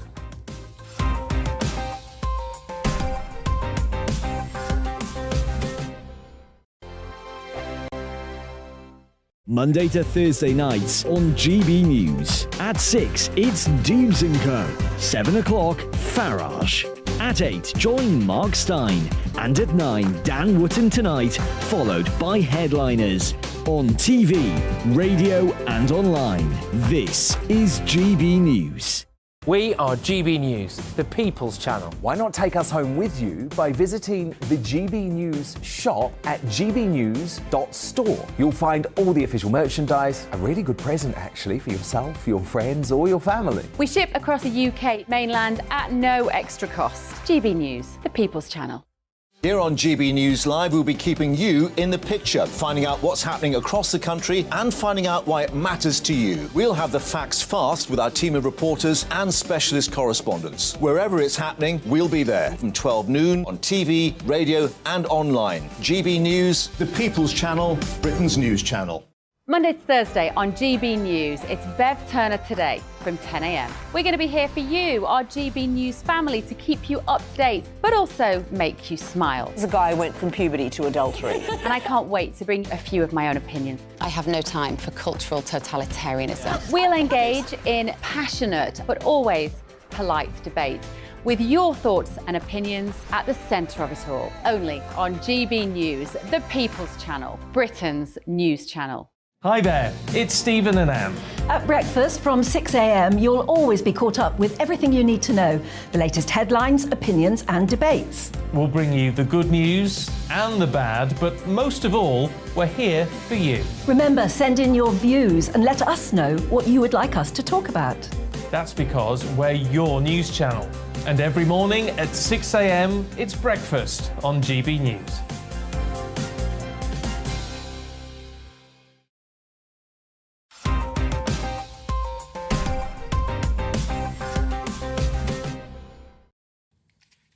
Monday to Thursday nights on GB News. At 6, it's Dubes & Co. 7 o'clock, Farage. At 8, join Mark Stein. And at 9, Dan Wootton Tonight, followed by Headliners. On TV, radio and online. This is GB News. We are GB News, the People's Channel. Why not take us home with you by visiting the GB News shop at gbnews.store. You'll find all the official merchandise, a really good present actually for yourself, your friends or your family. We ship across the UK mainland at no extra cost. GB News, the People's Channel. Here on GB News Live, we'll be keeping you in the picture, finding out what's happening across the country and finding out why it matters to you. We'll have the facts fast with our team of reporters and specialist correspondents. Wherever it's happening, we'll be there from 12 noon on TV, radio and online. GB News, the People's Channel, Britain's news channel. Monday to Thursday on GB News, it's Bev Turner Today from 10 a.m. We're going to be here for you, our GB News family, to keep you up to date, but also make you smile. The guy went from puberty to adultery. And I can't wait to bring a few of my own opinions. I have no time for cultural totalitarianism. We'll engage in passionate, but always polite debate, with your thoughts and opinions at the centre of it all. Only on GB News, the People's Channel, Britain's news channel. Hi there, it's Stephen and Anne. At breakfast from 6 a.m, you'll always be caught up with everything you need to know, the latest headlines, opinions and debates. We'll bring you the good news and the bad, but most of all, we're here for you. Remember, send in your views and let us know what you would like us to talk about. That's because we're your news channel. And every morning at 6 a.m, it's breakfast on GB News.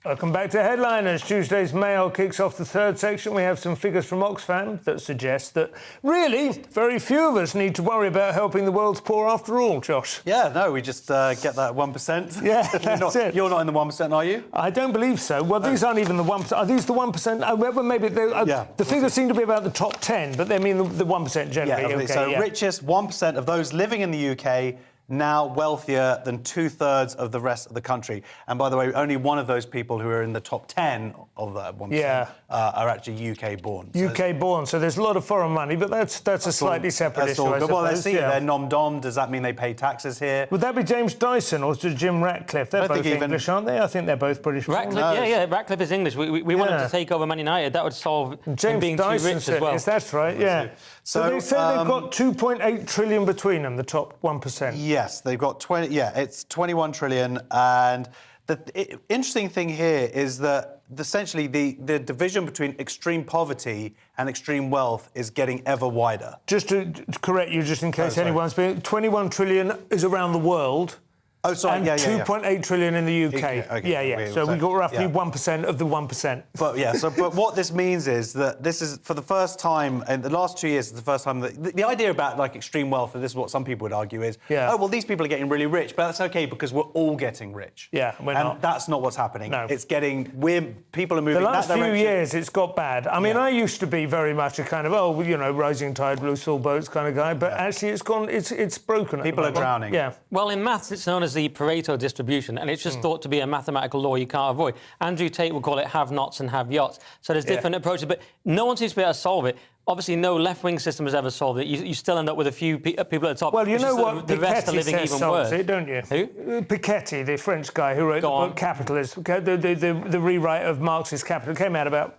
Welcome back to Headliners. Tuesday's Mail kicks off the third section. We have some figures from Oxfam that suggest that really very few of us need to worry about helping the world's poor after all, Josh. Yeah, no, we just get that 1%. Yeah, that's it. You're not in the 1%, are you? I don't believe so. Well, these aren't even the 1%. Are these the 1%? Maybe the figures seem to be about the top 10, but they mean the 1% generally. Yeah, okay, so richest 1% of those living in the UK now wealthier than 2/3 of the rest of the country. And by the way, only one of those people who are in the top 10 of that 1% are actually UK born. UK born, so there's a lot of foreign money, but that's a slightly separate issue, I suppose. Well, let's see, they're nom-dom. Does that mean they pay taxes here? Would that be James Dyson or Jim Ratcliffe? They're both English, aren't they? I think they're both British. Ratcliffe, Ratcliffe is English. We want him to take over Man United. That would solve him being too rich as well. That's right, yeah. So they say they've got 2.8 trillion between them, the top 1%. Yes, they've got 20. Yeah, it's 21 trillion. And the interesting thing here is that essentially the division between extreme poverty and extreme wealth is getting ever wider. Just to correct you, just in case anyone's been, 21 trillion is around the world. Oh, sorry, and 2.8 trillion in the UK. Okay. So we got roughly 1% of the 1%. But what this means is that this is, for the first time, in the last 2 years, it's the first time that the idea about like extreme wealth, and this is what some people would argue, is, oh, well, these people are getting really rich, but that's okay because we're all getting rich. Yeah, we're not. And that's not what's happening. No. It's getting, people are moving the last that direction. few years, it's got bad. I mean, I used to be very much a kind of, rising tide, loose all boats kind of guy, but actually it's gone, it's broken. People are drowning. Yeah. Well, in maths, it's known as the Pareto distribution, and it's just thought to be a mathematical law you can't avoid. Andrew Tate would call it have-nots and have-yachts. So there's different approaches, but no one seems to be able to solve it. Obviously, no left-wing system has ever solved it. You still end up with a few people at the top. Well, you know what? The rest are living even worse. It, don't you? Who? Piketty, the French guy who wrote the book Capitalist, the rewrite of Marx's Capital, came out about,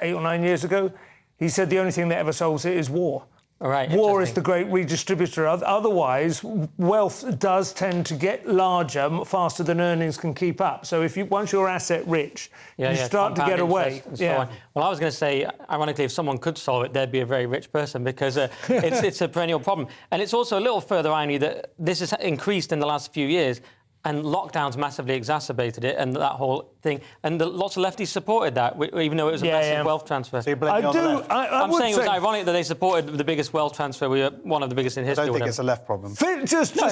8 or 9 years ago. He said the only thing that ever solves it is war. Right, war is the great redistributor. Otherwise, wealth does tend to get larger faster than earnings can keep up. So once you're asset rich, you start to get away. Well, I was going to say, ironically, if someone could solve it, they'd be a very rich person because it's a perennial problem. And it's also a little further irony that this has increased in the last few years. And lockdowns massively exacerbated it, and that whole thing. And lots of lefties supported that, even though it was a massive wealth transfer. So I'm saying it was ironic that they supported the biggest wealth transfer. We were one of the biggest in history. I don't think it's a left problem. Just in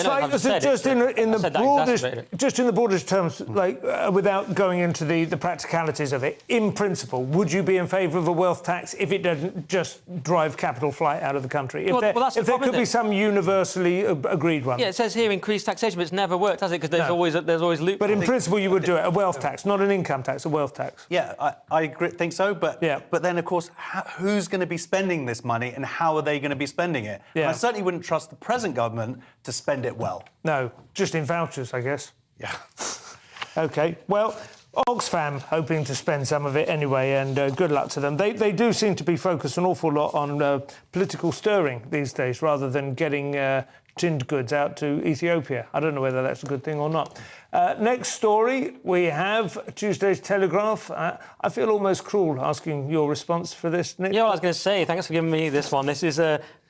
the broadest terms, like without going into the practicalities of it, in principle, would you be in favour of a wealth tax if it doesn't just drive capital flight out of the country? If there could be some universally agreed one. Yeah, it says here increased taxation, but it's never worked, has it? Because there's always loopholes. But in principle, you would do it, a wealth tax, not an income tax, a wealth tax. Yeah, I think so. But then, of course, who's going to be spending this money and how are they going to be spending it? Yeah. And I certainly wouldn't trust the present government to spend it well. No, just in vouchers, I guess. Yeah. OK, well, Oxfam hoping to spend some of it anyway, and good luck to them. They do seem to be focused an awful lot on political stirring these days, rather than getting tinned goods out to Ethiopia. I don't know whether that's a good thing or not. Next story, we have Tuesday's Telegraph. I feel almost cruel asking your response for this, Nick. Yeah, well, I was going to say, thanks for giving me this one. This is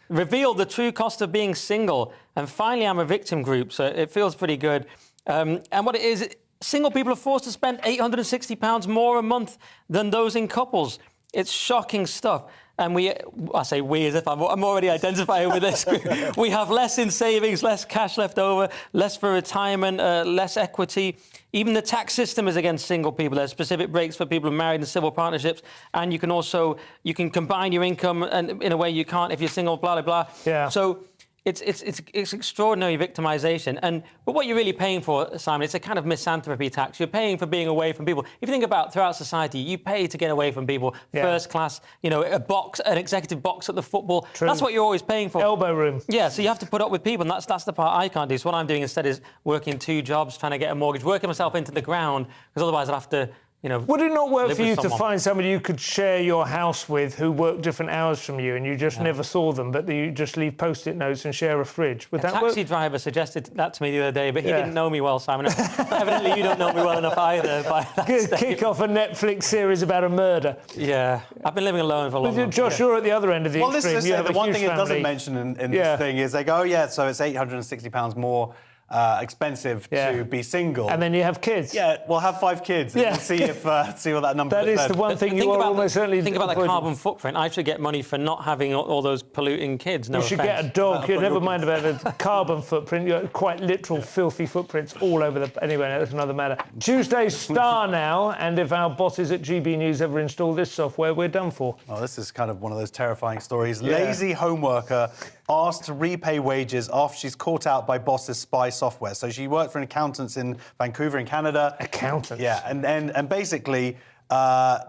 revealed the true cost of being single. And finally, I'm a victim group, so it feels pretty good. And what it is, single people are forced to spend £860 more a month than those in couples. It's shocking stuff. And I say we as if I'm already identifying with this group. We have less in savings, less cash left over, less for retirement, less equity. Even the tax system is against single people. There's specific breaks for people who are married in civil partnerships. And you can combine your income and in a way you can't if you're single, blah, blah, blah. Yeah. So it's extraordinary victimisation. But what you're really paying for, Simon, it's a kind of misanthropy tax. You're paying for being away from people. If you think about throughout society, you pay to get away from people. Yeah. First class, an executive box at the football. True. That's what you're always paying for. Elbow room. Yeah, so you have to put up with people, and that's the part I can't do. So what I'm doing instead is working 2 jobs, trying to get a mortgage, working myself into the ground, because otherwise I'd have to... Would it not work for you to find somebody you could share your house with who worked different hours from you and you just never saw them, but you just leave Post-it notes and share a fridge? Would that work? A taxi driver suggested that to me the other day, but he didn't know me well, Simon. Evidently, you don't know me well enough either. By that kick off a Netflix series about a murder. Yeah, I've been living alone for a long time. Josh, you're at the other end of the extreme. The one thing it doesn't mention in this thing is they go, so it's £860 more expensive to be single. And then you have kids. Yeah, we'll have 5 kids and see what that number is. That is the one thing you are almost certainly... Think about the carbon footprint. I should get money for not having all those polluting kids. No You should get a dog. Never mind about the carbon footprint. You're quite literal filthy footprints all over the... Anyway, that's another matter. Tuesday's Star now, and if our bosses at GB News ever install this software, we're done for. Oh, this is kind of one of those terrifying stories. Yeah. Lazy home worker asked to repay wages after she's caught out by boss's spy software. So she worked for an accountants in Vancouver in Canada. Accountants? Yeah, and basically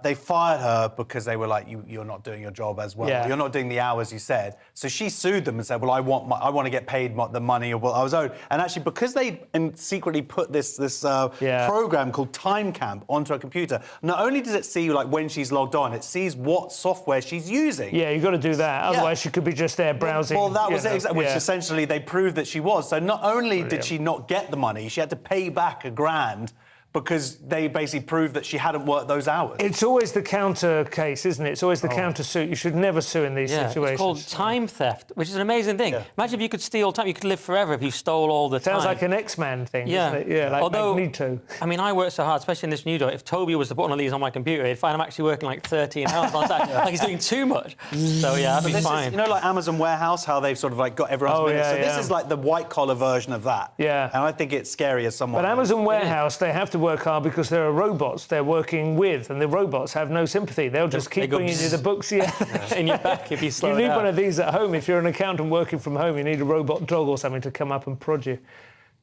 they fired her because they were like, you're not doing your job as well. Yeah. You're not doing the hours you said. So she sued them and said, well, I want to get paid the money or what I was owed. And actually, because they secretly put this program called Time Camp onto a computer, not only does it see when she's logged on, it sees what software she's using. Yeah, you've got to do that. Otherwise, she could be just there browsing. Well, that was it, exactly, which essentially they proved that she was. So not only did she not get the money, she had to pay back $1,000 because they basically proved that she hadn't worked those hours. It's always the counter case, isn't it? It's always the counter suit. You should never sue in these situations. It's called time theft, which is an amazing thing. Yeah. Imagine if you could steal time. You could live forever if you stole all the time. Sounds like an X-Man thing, doesn't it? Yeah, like although, Magneto. I mean, I work so hard, especially in this new job. If Toby was to put one of these on my computer, he'd find I'm actually working 13 hours on time. Like he's doing too much. So, yeah, I'd be fine. Is, like Amazon Warehouse, how they've sort of got everyone's minutes. So this is like the white-collar version of that. Yeah. And I think it's scary as someone. But Amazon Warehouse, they have to work hard because there are robots they're working with, and the robots have no sympathy. They'll just keep bringing you the books in your back if you slow You need down. one of these at home. If you're an accountant working from home, you need a robot dog or something to come up and prod you.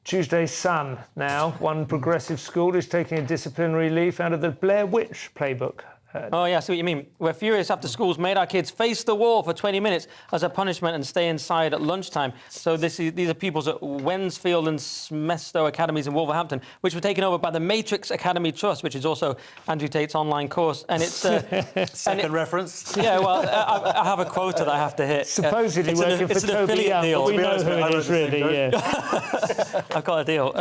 Tuesday's Sun now. One progressive school is taking a disciplinary leaf out of the Blair Witch playbook. Oh, yeah, I see what you mean. We're furious after schools made our kids face the wall for 20 minutes as a punishment and stay inside at lunchtime. So these are pupils at Wensfield and Smestow Academies in Wolverhampton, which were taken over by the Matrix Academy Trust, which is also Andrew Tate's online course. And it's... Second reference. Yeah, well, I have a quota that I have to hit. Supposedly working for Toby Young, but we know who it is, really, yeah. I've got a deal.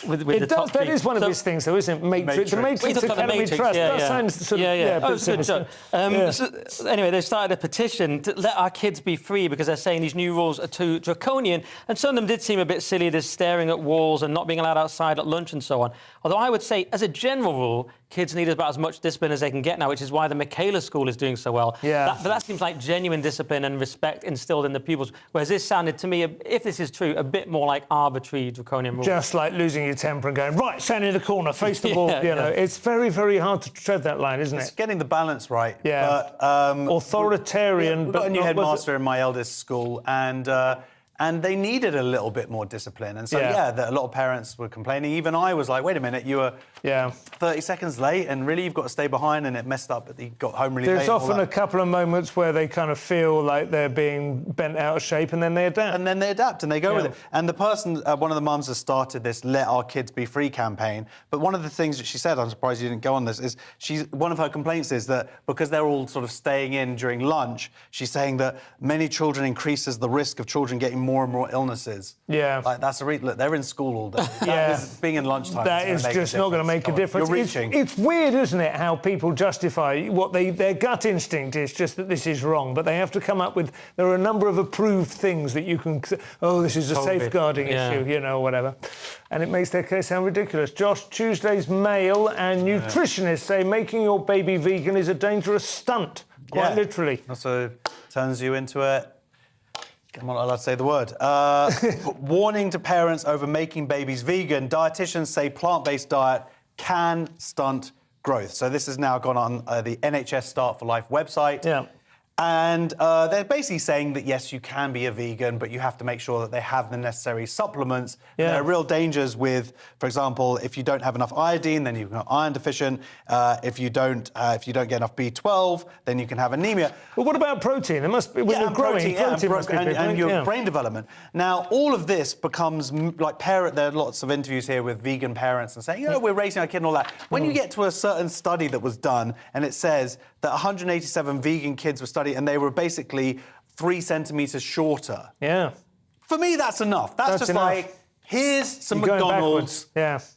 With that is one of his things, though, isn't it? Matrix. The Matrix Academy Trust. That sounds sort Yeah. Oh, it's a good joke. So, anyway, they started a petition to let our kids be free because they're saying these new rules are too draconian. And some of them did seem a bit silly, this staring at walls and not being allowed outside at lunch and so on. Although I would say, as a general rule, kids need about as much discipline as they can get now, which is why the Michaela School is doing so well. Yeah. But that seems like genuine discipline and respect instilled in the pupils, whereas this sounded to me, if this is true, a bit more like arbitrary draconian rules. Just like losing your temper and going, right, stand in the corner, face the wall. You know, it's very, very hard to tread that line, isn't it? It's getting the balance right. Yeah. But, authoritarian. We've got a new headmaster in my eldest school, and they needed a little bit more discipline. And so, a lot of parents were complaining. Even I was like, wait a minute, you were 30 seconds late, and really you've got to stay behind, and it messed up, but you got home really late. There's often a couple of moments where they kind of feel like they're being bent out of shape, and then they adapt. And they go with it. And the person, one of the mums has started this Let Our Kids Be Free campaign. But one of the things that she said, I'm surprised you didn't go on this, is one of her complaints is that because they're all sort of staying in during lunch, she's saying that many children increases the risk of children getting more and more illnesses. Yeah. Like, that's look, they're in school all day. Being in lunchtime. That is just not going to make a difference. You're reaching. It's weird, isn't it, how people justify what their gut instinct is just that this is wrong, but they have to come up with, there are a number of approved things that you can, this is a safeguarding issue, you know, whatever. And it makes their case sound ridiculous. Josh, Tuesday's Mail and nutritionists say making your baby vegan is a dangerous stunt, quite literally. Also turns you into a... I'm not allowed to say the word. Warning to parents over making babies vegan. Dietitians say plant-based diet can stunt growth. So this has now gone on the NHS Start for Life website. Yeah. And they're basically saying that, yes, you can be a vegan, but you have to make sure that they have the necessary supplements. Yeah. There are real dangers with, for example, if you don't have enough iodine, then you've got iron deficient. If you don't get enough B12, then you can have anemia. But what about protein? It must be when you're growing. Protein must be and your brain development. Now, all of this becomes like there are lots of interviews here with vegan parents and saying, we're raising our kid and all that. When you get to a certain study that was done and it says that 187 vegan kids were studied and they were basically 3 centimetres shorter. Yeah. For me, that's enough. That's just enough. Like, here's some McDonald's,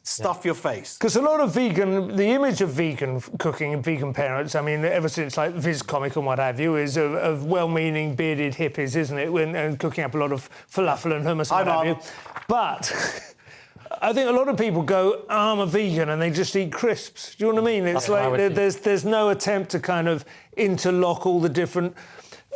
stuff your face. Because a lot of the image of vegan cooking and vegan parents, I mean, ever since like Viz Comic and what have you, is of well-meaning bearded hippies, isn't it? And cooking up a lot of falafel and hummus and what have you. But... I think a lot of people go, I'm a vegan, and they just eat crisps. Do you know what I mean? It's like there's no attempt to kind of interlock all the different...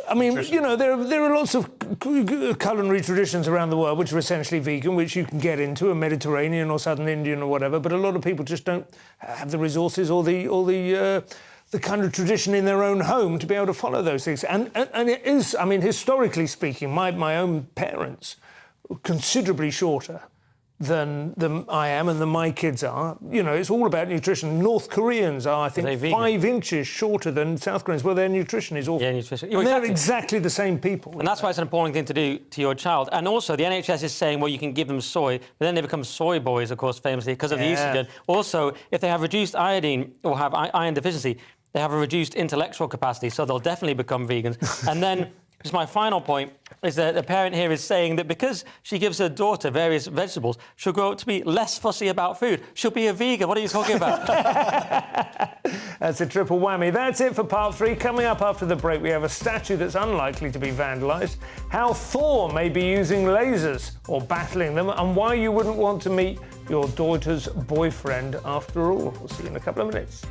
I mean, you know, there are lots of culinary traditions around the world which are essentially vegan, which you can get into, a Mediterranean or Southern Indian or whatever, but a lot of people just don't have the resources or the kind of tradition in their own home to be able to follow those things. And it is, I mean, historically speaking, my own parents were considerably shorter than I am and than my kids are. You know, it's all about nutrition. North Koreans are, I think, 5 inches shorter than South Koreans. Well, their nutrition is awful. Yeah, nutrition. And they're exactly the same people. And that's why it's an important thing to do to your child. And also, the NHS is saying, well, you can give them soy, but then they become soy boys, of course, famously, because of the estrogen. Also, if they have reduced iodine or have iron deficiency, they have a reduced intellectual capacity, so they'll definitely become vegans. And then... Just my final point is that the parent here is saying that because she gives her daughter various vegetables, she'll grow up to be less fussy about food. She'll be a vegan. What are you talking about? That's a triple whammy. That's it for part 3. Coming up after the break, we have a statue that's unlikely to be vandalised, how Thor may be using lasers or battling them, and why you wouldn't want to meet your daughter's boyfriend after all. We'll see you in a couple of minutes.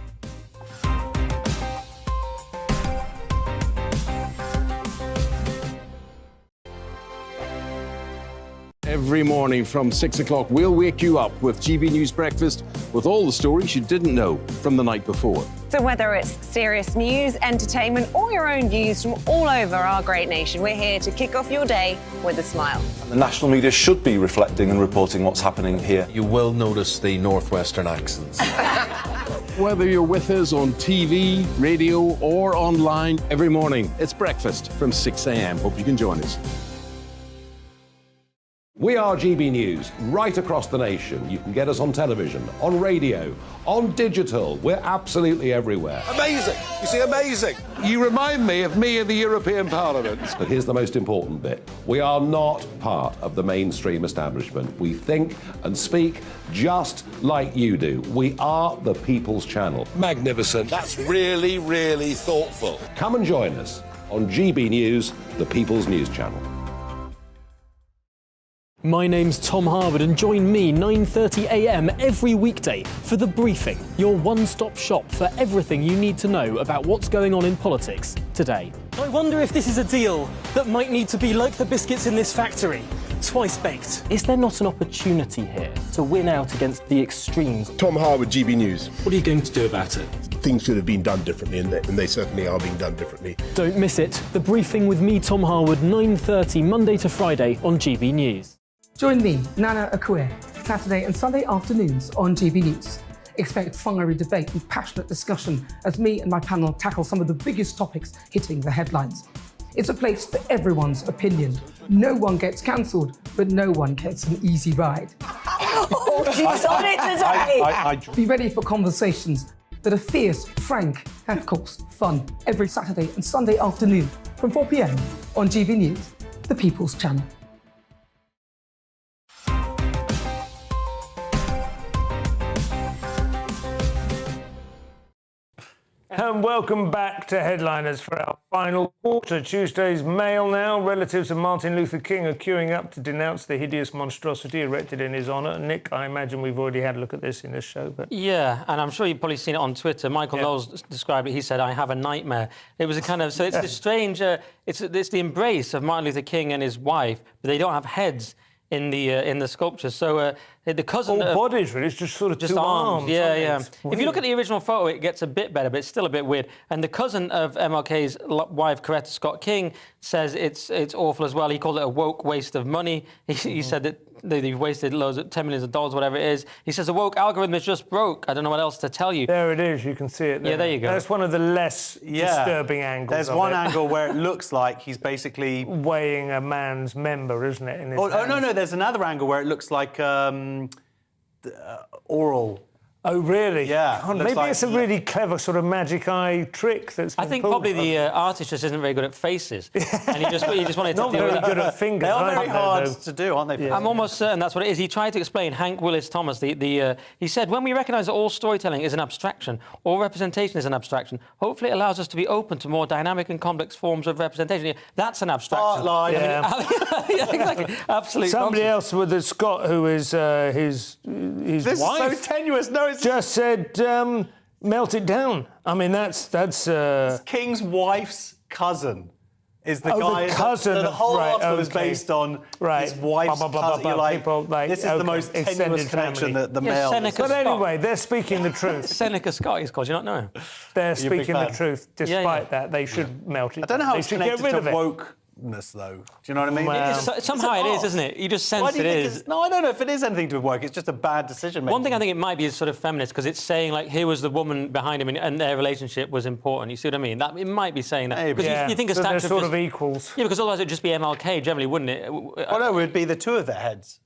Every morning from 6 o'clock, we'll wake you up with GB News Breakfast with all the stories you didn't know from the night before. So whether it's serious news, entertainment, or your own views from all over our great nation, we're here to kick off your day with a smile. The national media should be reflecting and reporting what's happening here. You will notice the northwestern accents. Whether you're with us on TV, radio, or online, every morning, it's breakfast from 6 a.m. Hope you can join us. We are GB News, right across the nation. You can get us on television, on radio, on digital. We're absolutely everywhere. Amazing! You see, amazing! You remind me of me in the European Parliament. But here's the most important bit. We are not part of the mainstream establishment. We think and speak just like you do. We are the People's Channel. Magnificent. That's really, really thoughtful. Come and join us on GB News, the People's News Channel. My name's Tom Harwood and join me 9:30 a.m. every weekday for The Briefing, your one-stop shop for everything you need to know about what's going on in politics today. I wonder if this is a deal that might need to be like the biscuits in this factory, twice baked. Is there not an opportunity here to win out against the extremes? Tom Harwood, GB News. What are you going to do about it? Things should have been done differently, and they certainly are being done differently. Don't miss it. The Briefing with me, Tom Harwood, 9:30 Monday to Friday on GB News. Join me, Nana Akue, Saturday and Sunday afternoons on GB News. Expect fiery debate and passionate discussion as me and my panel tackle some of the biggest topics hitting the headlines. It's a place for everyone's opinion. No one gets cancelled, but no one gets an easy ride. Oh, she's on it today! Be ready for conversations that are fierce, frank, and of course, fun. Every Saturday and Sunday afternoon from 4 p.m. on GB News, the People's Channel. And welcome back to Headliners for our final quarter. Tuesday's Mail now. Relatives of Martin Luther King are queuing up to denounce the hideous monstrosity erected in his honour. Nick, I imagine we've already had a look at this in this show. But yeah, and I'm sure you've probably seen it on Twitter. Michael Knowles described it. He said, "I have a nightmare." It was a kind of... So it's this strange... it's the embrace of Martin Luther King and his wife, but they don't have heads in the sculpture. So the cousin... All bodies, really. It's just sort of just two arms. Yeah, yeah. If you look at the original photo, it gets a bit better, but it's still a bit weird. And the cousin of MLK's wife, Coretta Scott King, says it's awful as well. He called it a woke waste of money. He said that they've wasted loads of $10 million, whatever it is. He says the woke algorithm is just broke. I don't know what else to tell you. There it is. You can see it there. Yeah, there you go. That's one of the less disturbing angles. There's one angle where it looks like he's basically... weighing a man's member, isn't it? In his no, there's another angle where it looks like oral. Oh, really? Yeah. God, maybe it's a really clever sort of magic eye trick that's been I think pulled. probably the artist just isn't very good at faces. And he just wanted to Not do very it. good at fingers. They are very hard though. to do, aren't they? Yeah. I'm almost certain that's what it is. He tried to explain, Hank Willis Thomas, he said, when we recognise that all storytelling is an abstraction, all representation is an abstraction, hopefully it allows us to be open to more dynamic and complex forms of representation. That's an abstraction. Yeah. Exactly. Absolutely. Somebody else with Scott, who is his This wife, is so tenuous. No, it's just said, melt it down. I mean, that's King's wife's cousin. Is the Oh, the guy cousin the of- whole right, article is okay. based on Right. his wife's cousin. You're like, people like, this is the most tenuous extended connection family. that the Mail... Seneca But Scott. anyway, they're speaking the truth. Seneca Scott, he's called. Do you not know him? They're You're a big speaking the fan. truth. Despite that, they should melt it. I don't know how They it's should get connected rid to of it. wokeness, though. Do you know what I mean? Well, Somehow it is, isn't it? You just sense Why do you it think is. it's... No, I don't know if it is anything to do with work. It's just a bad decision making. One thing I think it might be is sort of feminist, because it's saying, like, here was the woman behind him and their relationship was important. You see what I mean? That it might be saying that. Maybe. Because you think a so statue they're sort just, of equals. Yeah, because otherwise it'd just be MLK generally, wouldn't it? Well, no, it would be the two of their heads.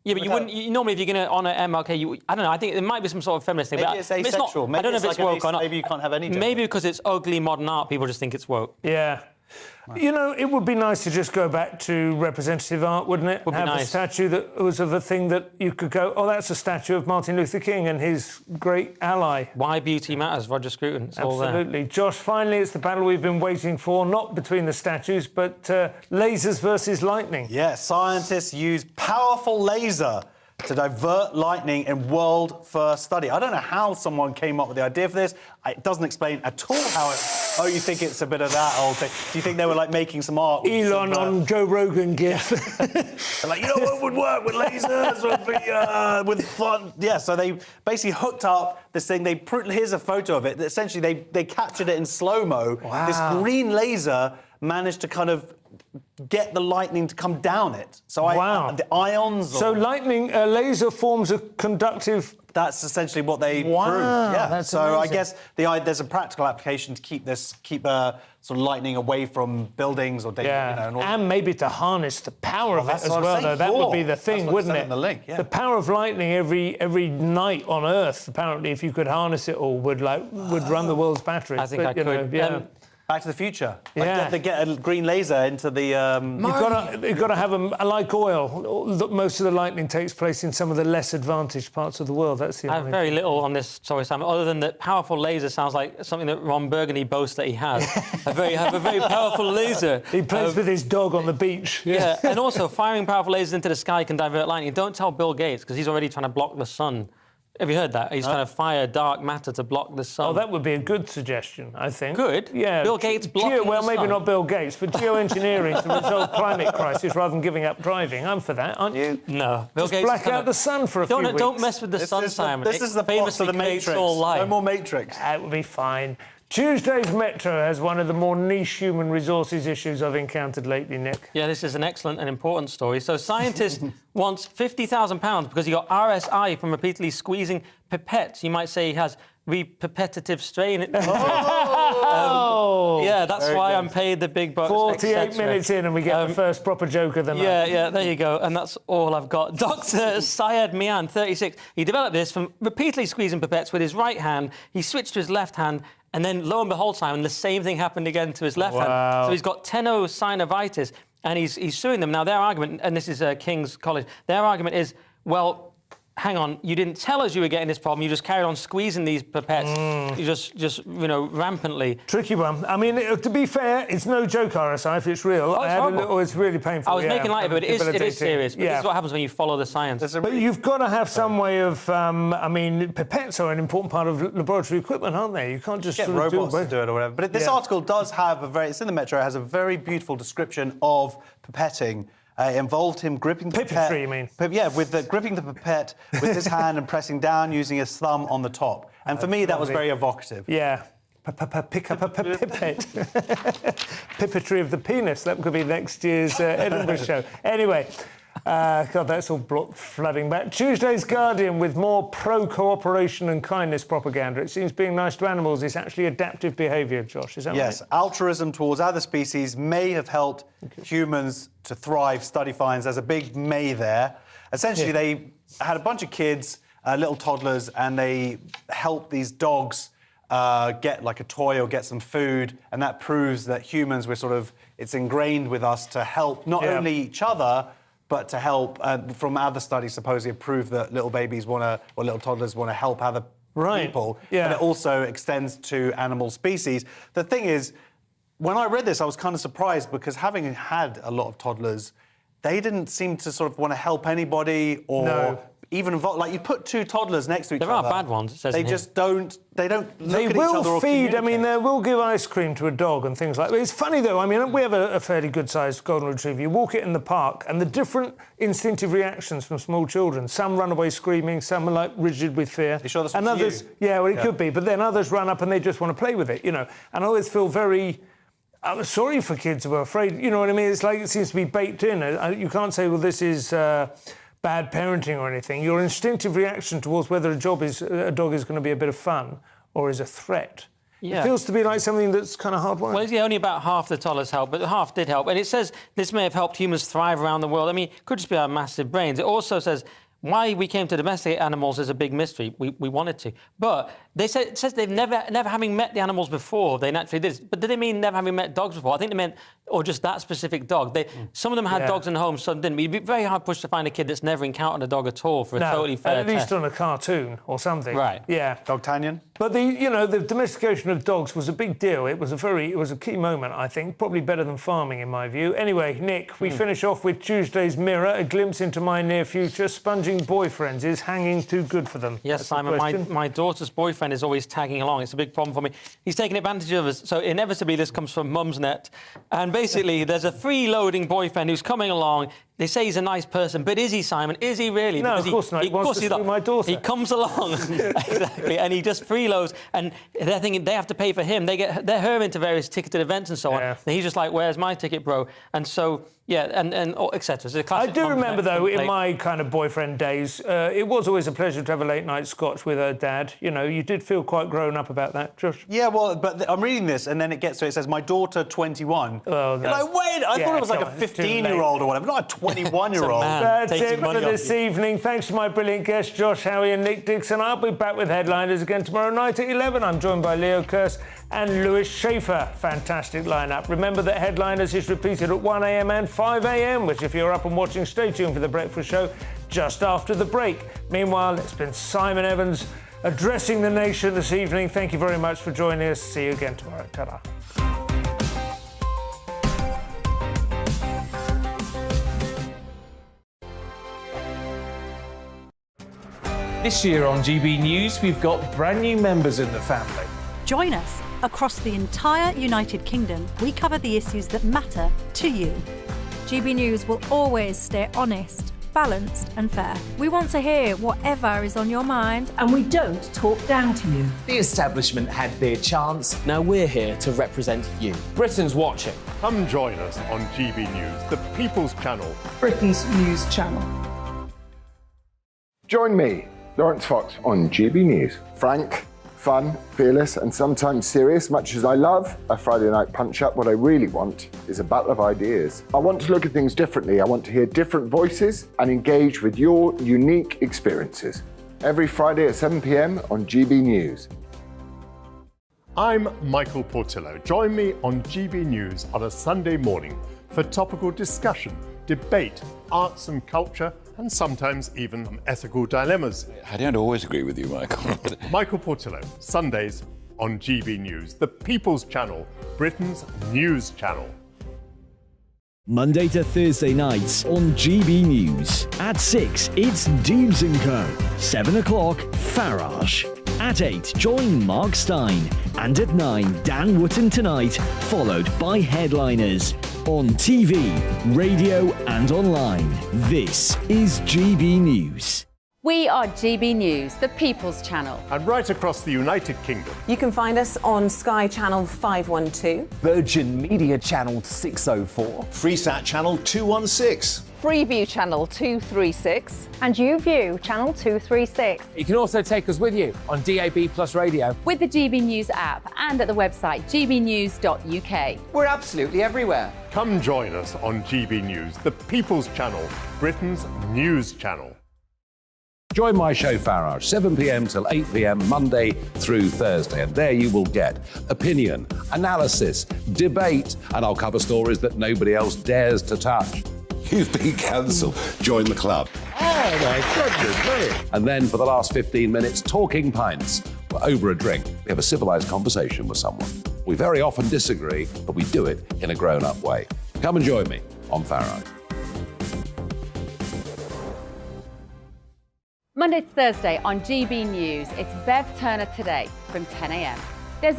Yeah, but you wouldn't. Normally, if you're going to honour MLK, I don't know. I think it might be some sort of feminist thing. Maybe but it's not- asexual. Maybe I don't know if it's like woke or not. Maybe you can't have any gender. Maybe because it's ugly modern art, people just think it's woke. Yeah. You know, it would be nice to just go back to representative art, wouldn't it? Would be have a nice. statue that was of a thing that you could go, oh, that's a statue of Martin Luther King and his great ally. Why beauty matters, Roger Scruton. It's all there. Absolutely. Josh, finally, it's the battle we've been waiting for, not between the statues, but lasers versus lightning. Yeah, scientists use powerful laser to divert lightning in world-first study. I don't know how someone came up with the idea for this. It doesn't explain at all how it... Oh, you think it's a bit of that old thing? Do you think they were, like, making some art? With Elon on Joe Rogan gif. They're like, you know what would work with lasers? Would be, with fun. Yeah, so they basically hooked up this thing. Here's a photo of it. Essentially, they captured it in slow-mo. Wow. This green laser managed to kind of get the lightning to come down it. So the ions. So lightning, laser forms a conductive. That's essentially what they proved. Yeah. That's so amazing. I guess there's a practical application to keep sort of lightning away from buildings or data. And maybe to harness the power of it that's as what I was well. saying Though that would be the before. thing, That's what it wouldn't said it? in the link, yeah. The power of lightning every night on Earth. Apparently, if you could harness it all, would run the world's batteries. I think I could. Back to the Future. Yeah. They get a green laser into the... You've got to have them like oil. Most of the lightning takes place in some of the less advantaged parts of the world. That's the I have very little on this, sorry, Sam, other than that powerful laser sounds like something that Ron Burgundy boasts that he has. a very powerful laser. He plays with his dog on the beach. Yeah, and also firing powerful lasers into the sky can divert lightning. Don't tell Bill Gates, because he's already trying to block the sun. Have you heard that? He's trying to fire dark matter to block the sun. Oh, that would be a good suggestion, I think. Good? Yeah. Bill Gates blocking Well, the maybe sun. not Bill Gates, but geoengineering to resolve climate crisis rather than giving up driving. I'm for that, aren't you? No. Bill Just Gates black out the sun for a few weeks. Don't mess with the sun, Simon. This is the boss of the Matrix. No more Matrix. That would be fine. Tuesday's Metro has one of the more niche human resources issues I've encountered lately, Nick. Yeah, this is an excellent and important story. So, scientist wants £50,000 because he got RSI from repeatedly squeezing pipettes. You might say he has repetitive strain. Yeah, that's why I'm paid the big bucks. 48 minutes in and we get the first proper joke of the night. Yeah, there you go. And that's all I've got. Dr. Syed Mian, 36, he developed this from repeatedly squeezing pipettes with his right hand. He switched to his left hand, and then, lo and behold, Simon, the same thing happened again to his left hand. So he's got tenosynovitis, and he's suing them. Now, their argument, and this is King's College, their argument is, well, hang on, you didn't tell us you were getting this problem. You just carried on squeezing these pipettes, you just rampantly. Tricky one. I mean, to be fair, it's no joke, RSI, if it's real. It's really painful. I was making light of it, but it is serious. But this is what happens when you follow the science. But you've got to have some way of, I mean, pipettes are an important part of laboratory equipment, aren't they? You can't just get sort of robots to do it or whatever. But this article does have it's in the Metro, it has a very beautiful description of pipetting. It involved him gripping the pipette. Pipetry, you mean? Gripping the pipette with his hand and pressing down using his thumb on the top. And for me, that was very evocative. Yeah. Pick up a pipette. Pipetry of the penis. That could be next year's Edinburgh show. Anyway. God, that's all flooding back. Tuesday's Guardian with more pro-cooperation and kindness propaganda. It seems being nice to animals is actually adaptive behaviour, Josh. Is that right? Yes, altruism towards other species may have helped humans to thrive. Study finds there's a big may there. Essentially, they had a bunch of kids, little toddlers, and they helped these dogs get like a toy or get some food, and that proves that humans it's ingrained with us to help not only each other, but to help, from other studies supposedly prove that little toddlers want to help other people. Yeah. But it also extends to animal species. The thing is, when I read this, I was kind of surprised because having had a lot of toddlers, they didn't seem to sort of want to help anybody or even involve. Like, you put two toddlers next to each other. There are bad ones, it says They in here. just don't. They don't look They at each other will or feed. I communicate. mean, they will give ice cream to a dog and things like that. It's funny though. I mean, we have a fairly good-sized golden retriever. You walk it in the park, and the different instinctive reactions from small children. Some run away screaming. Some are like rigid with fear. You sure that's and what others, you? it could be. But then others run up and they just want to play with it. And I always feel very. I'm sorry for kids who are afraid. You know what I mean? It's like it seems to be baked in. You can't say, well, this is bad parenting or anything. Your instinctive reaction towards whether a dog is going to be a bit of fun or is a threat. Yeah. It feels to be like something that's kind of hard work. Well, only about half the toddlers help, but half did help. And it says this may have helped humans thrive around the world. I mean, it could just be our massive brains. It also says why we came to domesticate animals is a big mystery. We wanted to. But it says they've never having met the animals before, they naturally did. But did they mean never having met dogs before? I think they meant, or just that specific dog. Some of them had dogs in the home, some didn't. It'd be very hard pushed to find a kid that's never encountered a dog at all for a totally fair at least test. on a cartoon or something. Right. Yeah. Dogtanian. But the domestication of dogs was a big deal. It was a key moment, I think. Probably better than farming, in my view. Anyway, Nick, we finish off with Tuesday's Mirror, a glimpse into my near future. Sponging boyfriends is hanging too good for them. Yes, Simon, my daughter's boyfriend is always tagging along. It's a big problem for me. He's taking advantage of us. So inevitably, this comes from Mumsnet. And basically, there's a freeloading boyfriend who's coming along, They say he's a nice person, but is he, Simon? Is he really? No, of course not. He wants to screw my daughter. He comes along, exactly, and he just freeloads, and they're thinking they have to pay for him. They're her into various ticketed events and so on. And he's just like, "Where's my ticket, bro?" And so, yeah, and etc. So I do remember, though, in my kind of boyfriend days, it was always a pleasure to have a late-night scotch with her dad. You know, you did feel quite grown up about that, Josh. Yeah, well, but I'm reading this, and then it gets to it says, my daughter, 21. Oh, no. Like, wait, I thought it was like a 15-year-old or whatever, not a 21-year-old. That's it for this evening. Thanks to my brilliant guests, Josh Howie and Nick Dixon. I'll be back with headliners again tomorrow night at 11. I'm joined by Leo Kearse and Lewis Schaefer. Fantastic lineup. Remember that Headliners is repeated at 1 a.m. and 5 a.m, which, if you're up and watching, stay tuned for the breakfast show just after the break. Meanwhile, it's been Simon Evans addressing the nation this evening. Thank you very much for joining us. See you again tomorrow. Ta-da. This year on GB News, we've got brand new members in the family. Join us. Across the entire United Kingdom, we cover the issues that matter to you. GB News will always stay honest, balanced and fair. We want to hear whatever is on your mind. And we don't talk down to you. The establishment had their chance. Now we're here to represent you. Britain's watching. Come join us on GB News, the People's Channel. Britain's news channel. Join me, Lawrence Fox, on GB News. Frank, fun, fearless, and sometimes serious. Much as I love a Friday night punch-up, what I really want is a battle of ideas. I want to look at things differently. I want to hear different voices and engage with your unique experiences. Every Friday at 7 p.m. on GB News. I'm Michael Portillo. Join me on GB News on a Sunday morning for topical discussion, debate, arts and culture, and sometimes even ethical dilemmas. I don't always agree with you, Michael. Michael Portillo, Sundays on GB News, the People's Channel, Britain's news channel. Monday to Thursday nights on GB News. At 6, it's Dubes & Co. 7 o'clock, Farage. At 8, join Mark Stein. And at 9, Dan Wootton Tonight, followed by Headliners. On TV, radio and online. This is GB News. We are GB News, the People's Channel. And right across the United Kingdom. You can find us on Sky Channel 512. Virgin Media Channel 604. Freesat Channel 216. Freeview Channel 236. And YouView Channel 236. You can also take us with you on DAB Plus Radio. With the GB News app and at the website gbnews.uk. We're absolutely everywhere. Come join us on GB News, the People's Channel, Britain's news channel. Join my show Farage, 7 p.m. till 8 p.m. Monday through Thursday, and there you will get opinion, analysis, debate, and I'll cover stories that nobody else dares to touch. You've been cancelled. Join the club. Oh my goodness. And then for the last 15 minutes, talking pints. We're over a drink. We have a civilised conversation with someone. We very often disagree, but we do it in a grown-up way. Come and join me on Farage. Monday to Thursday on GB News, it's Bev Turner Today from 10 a.m. There's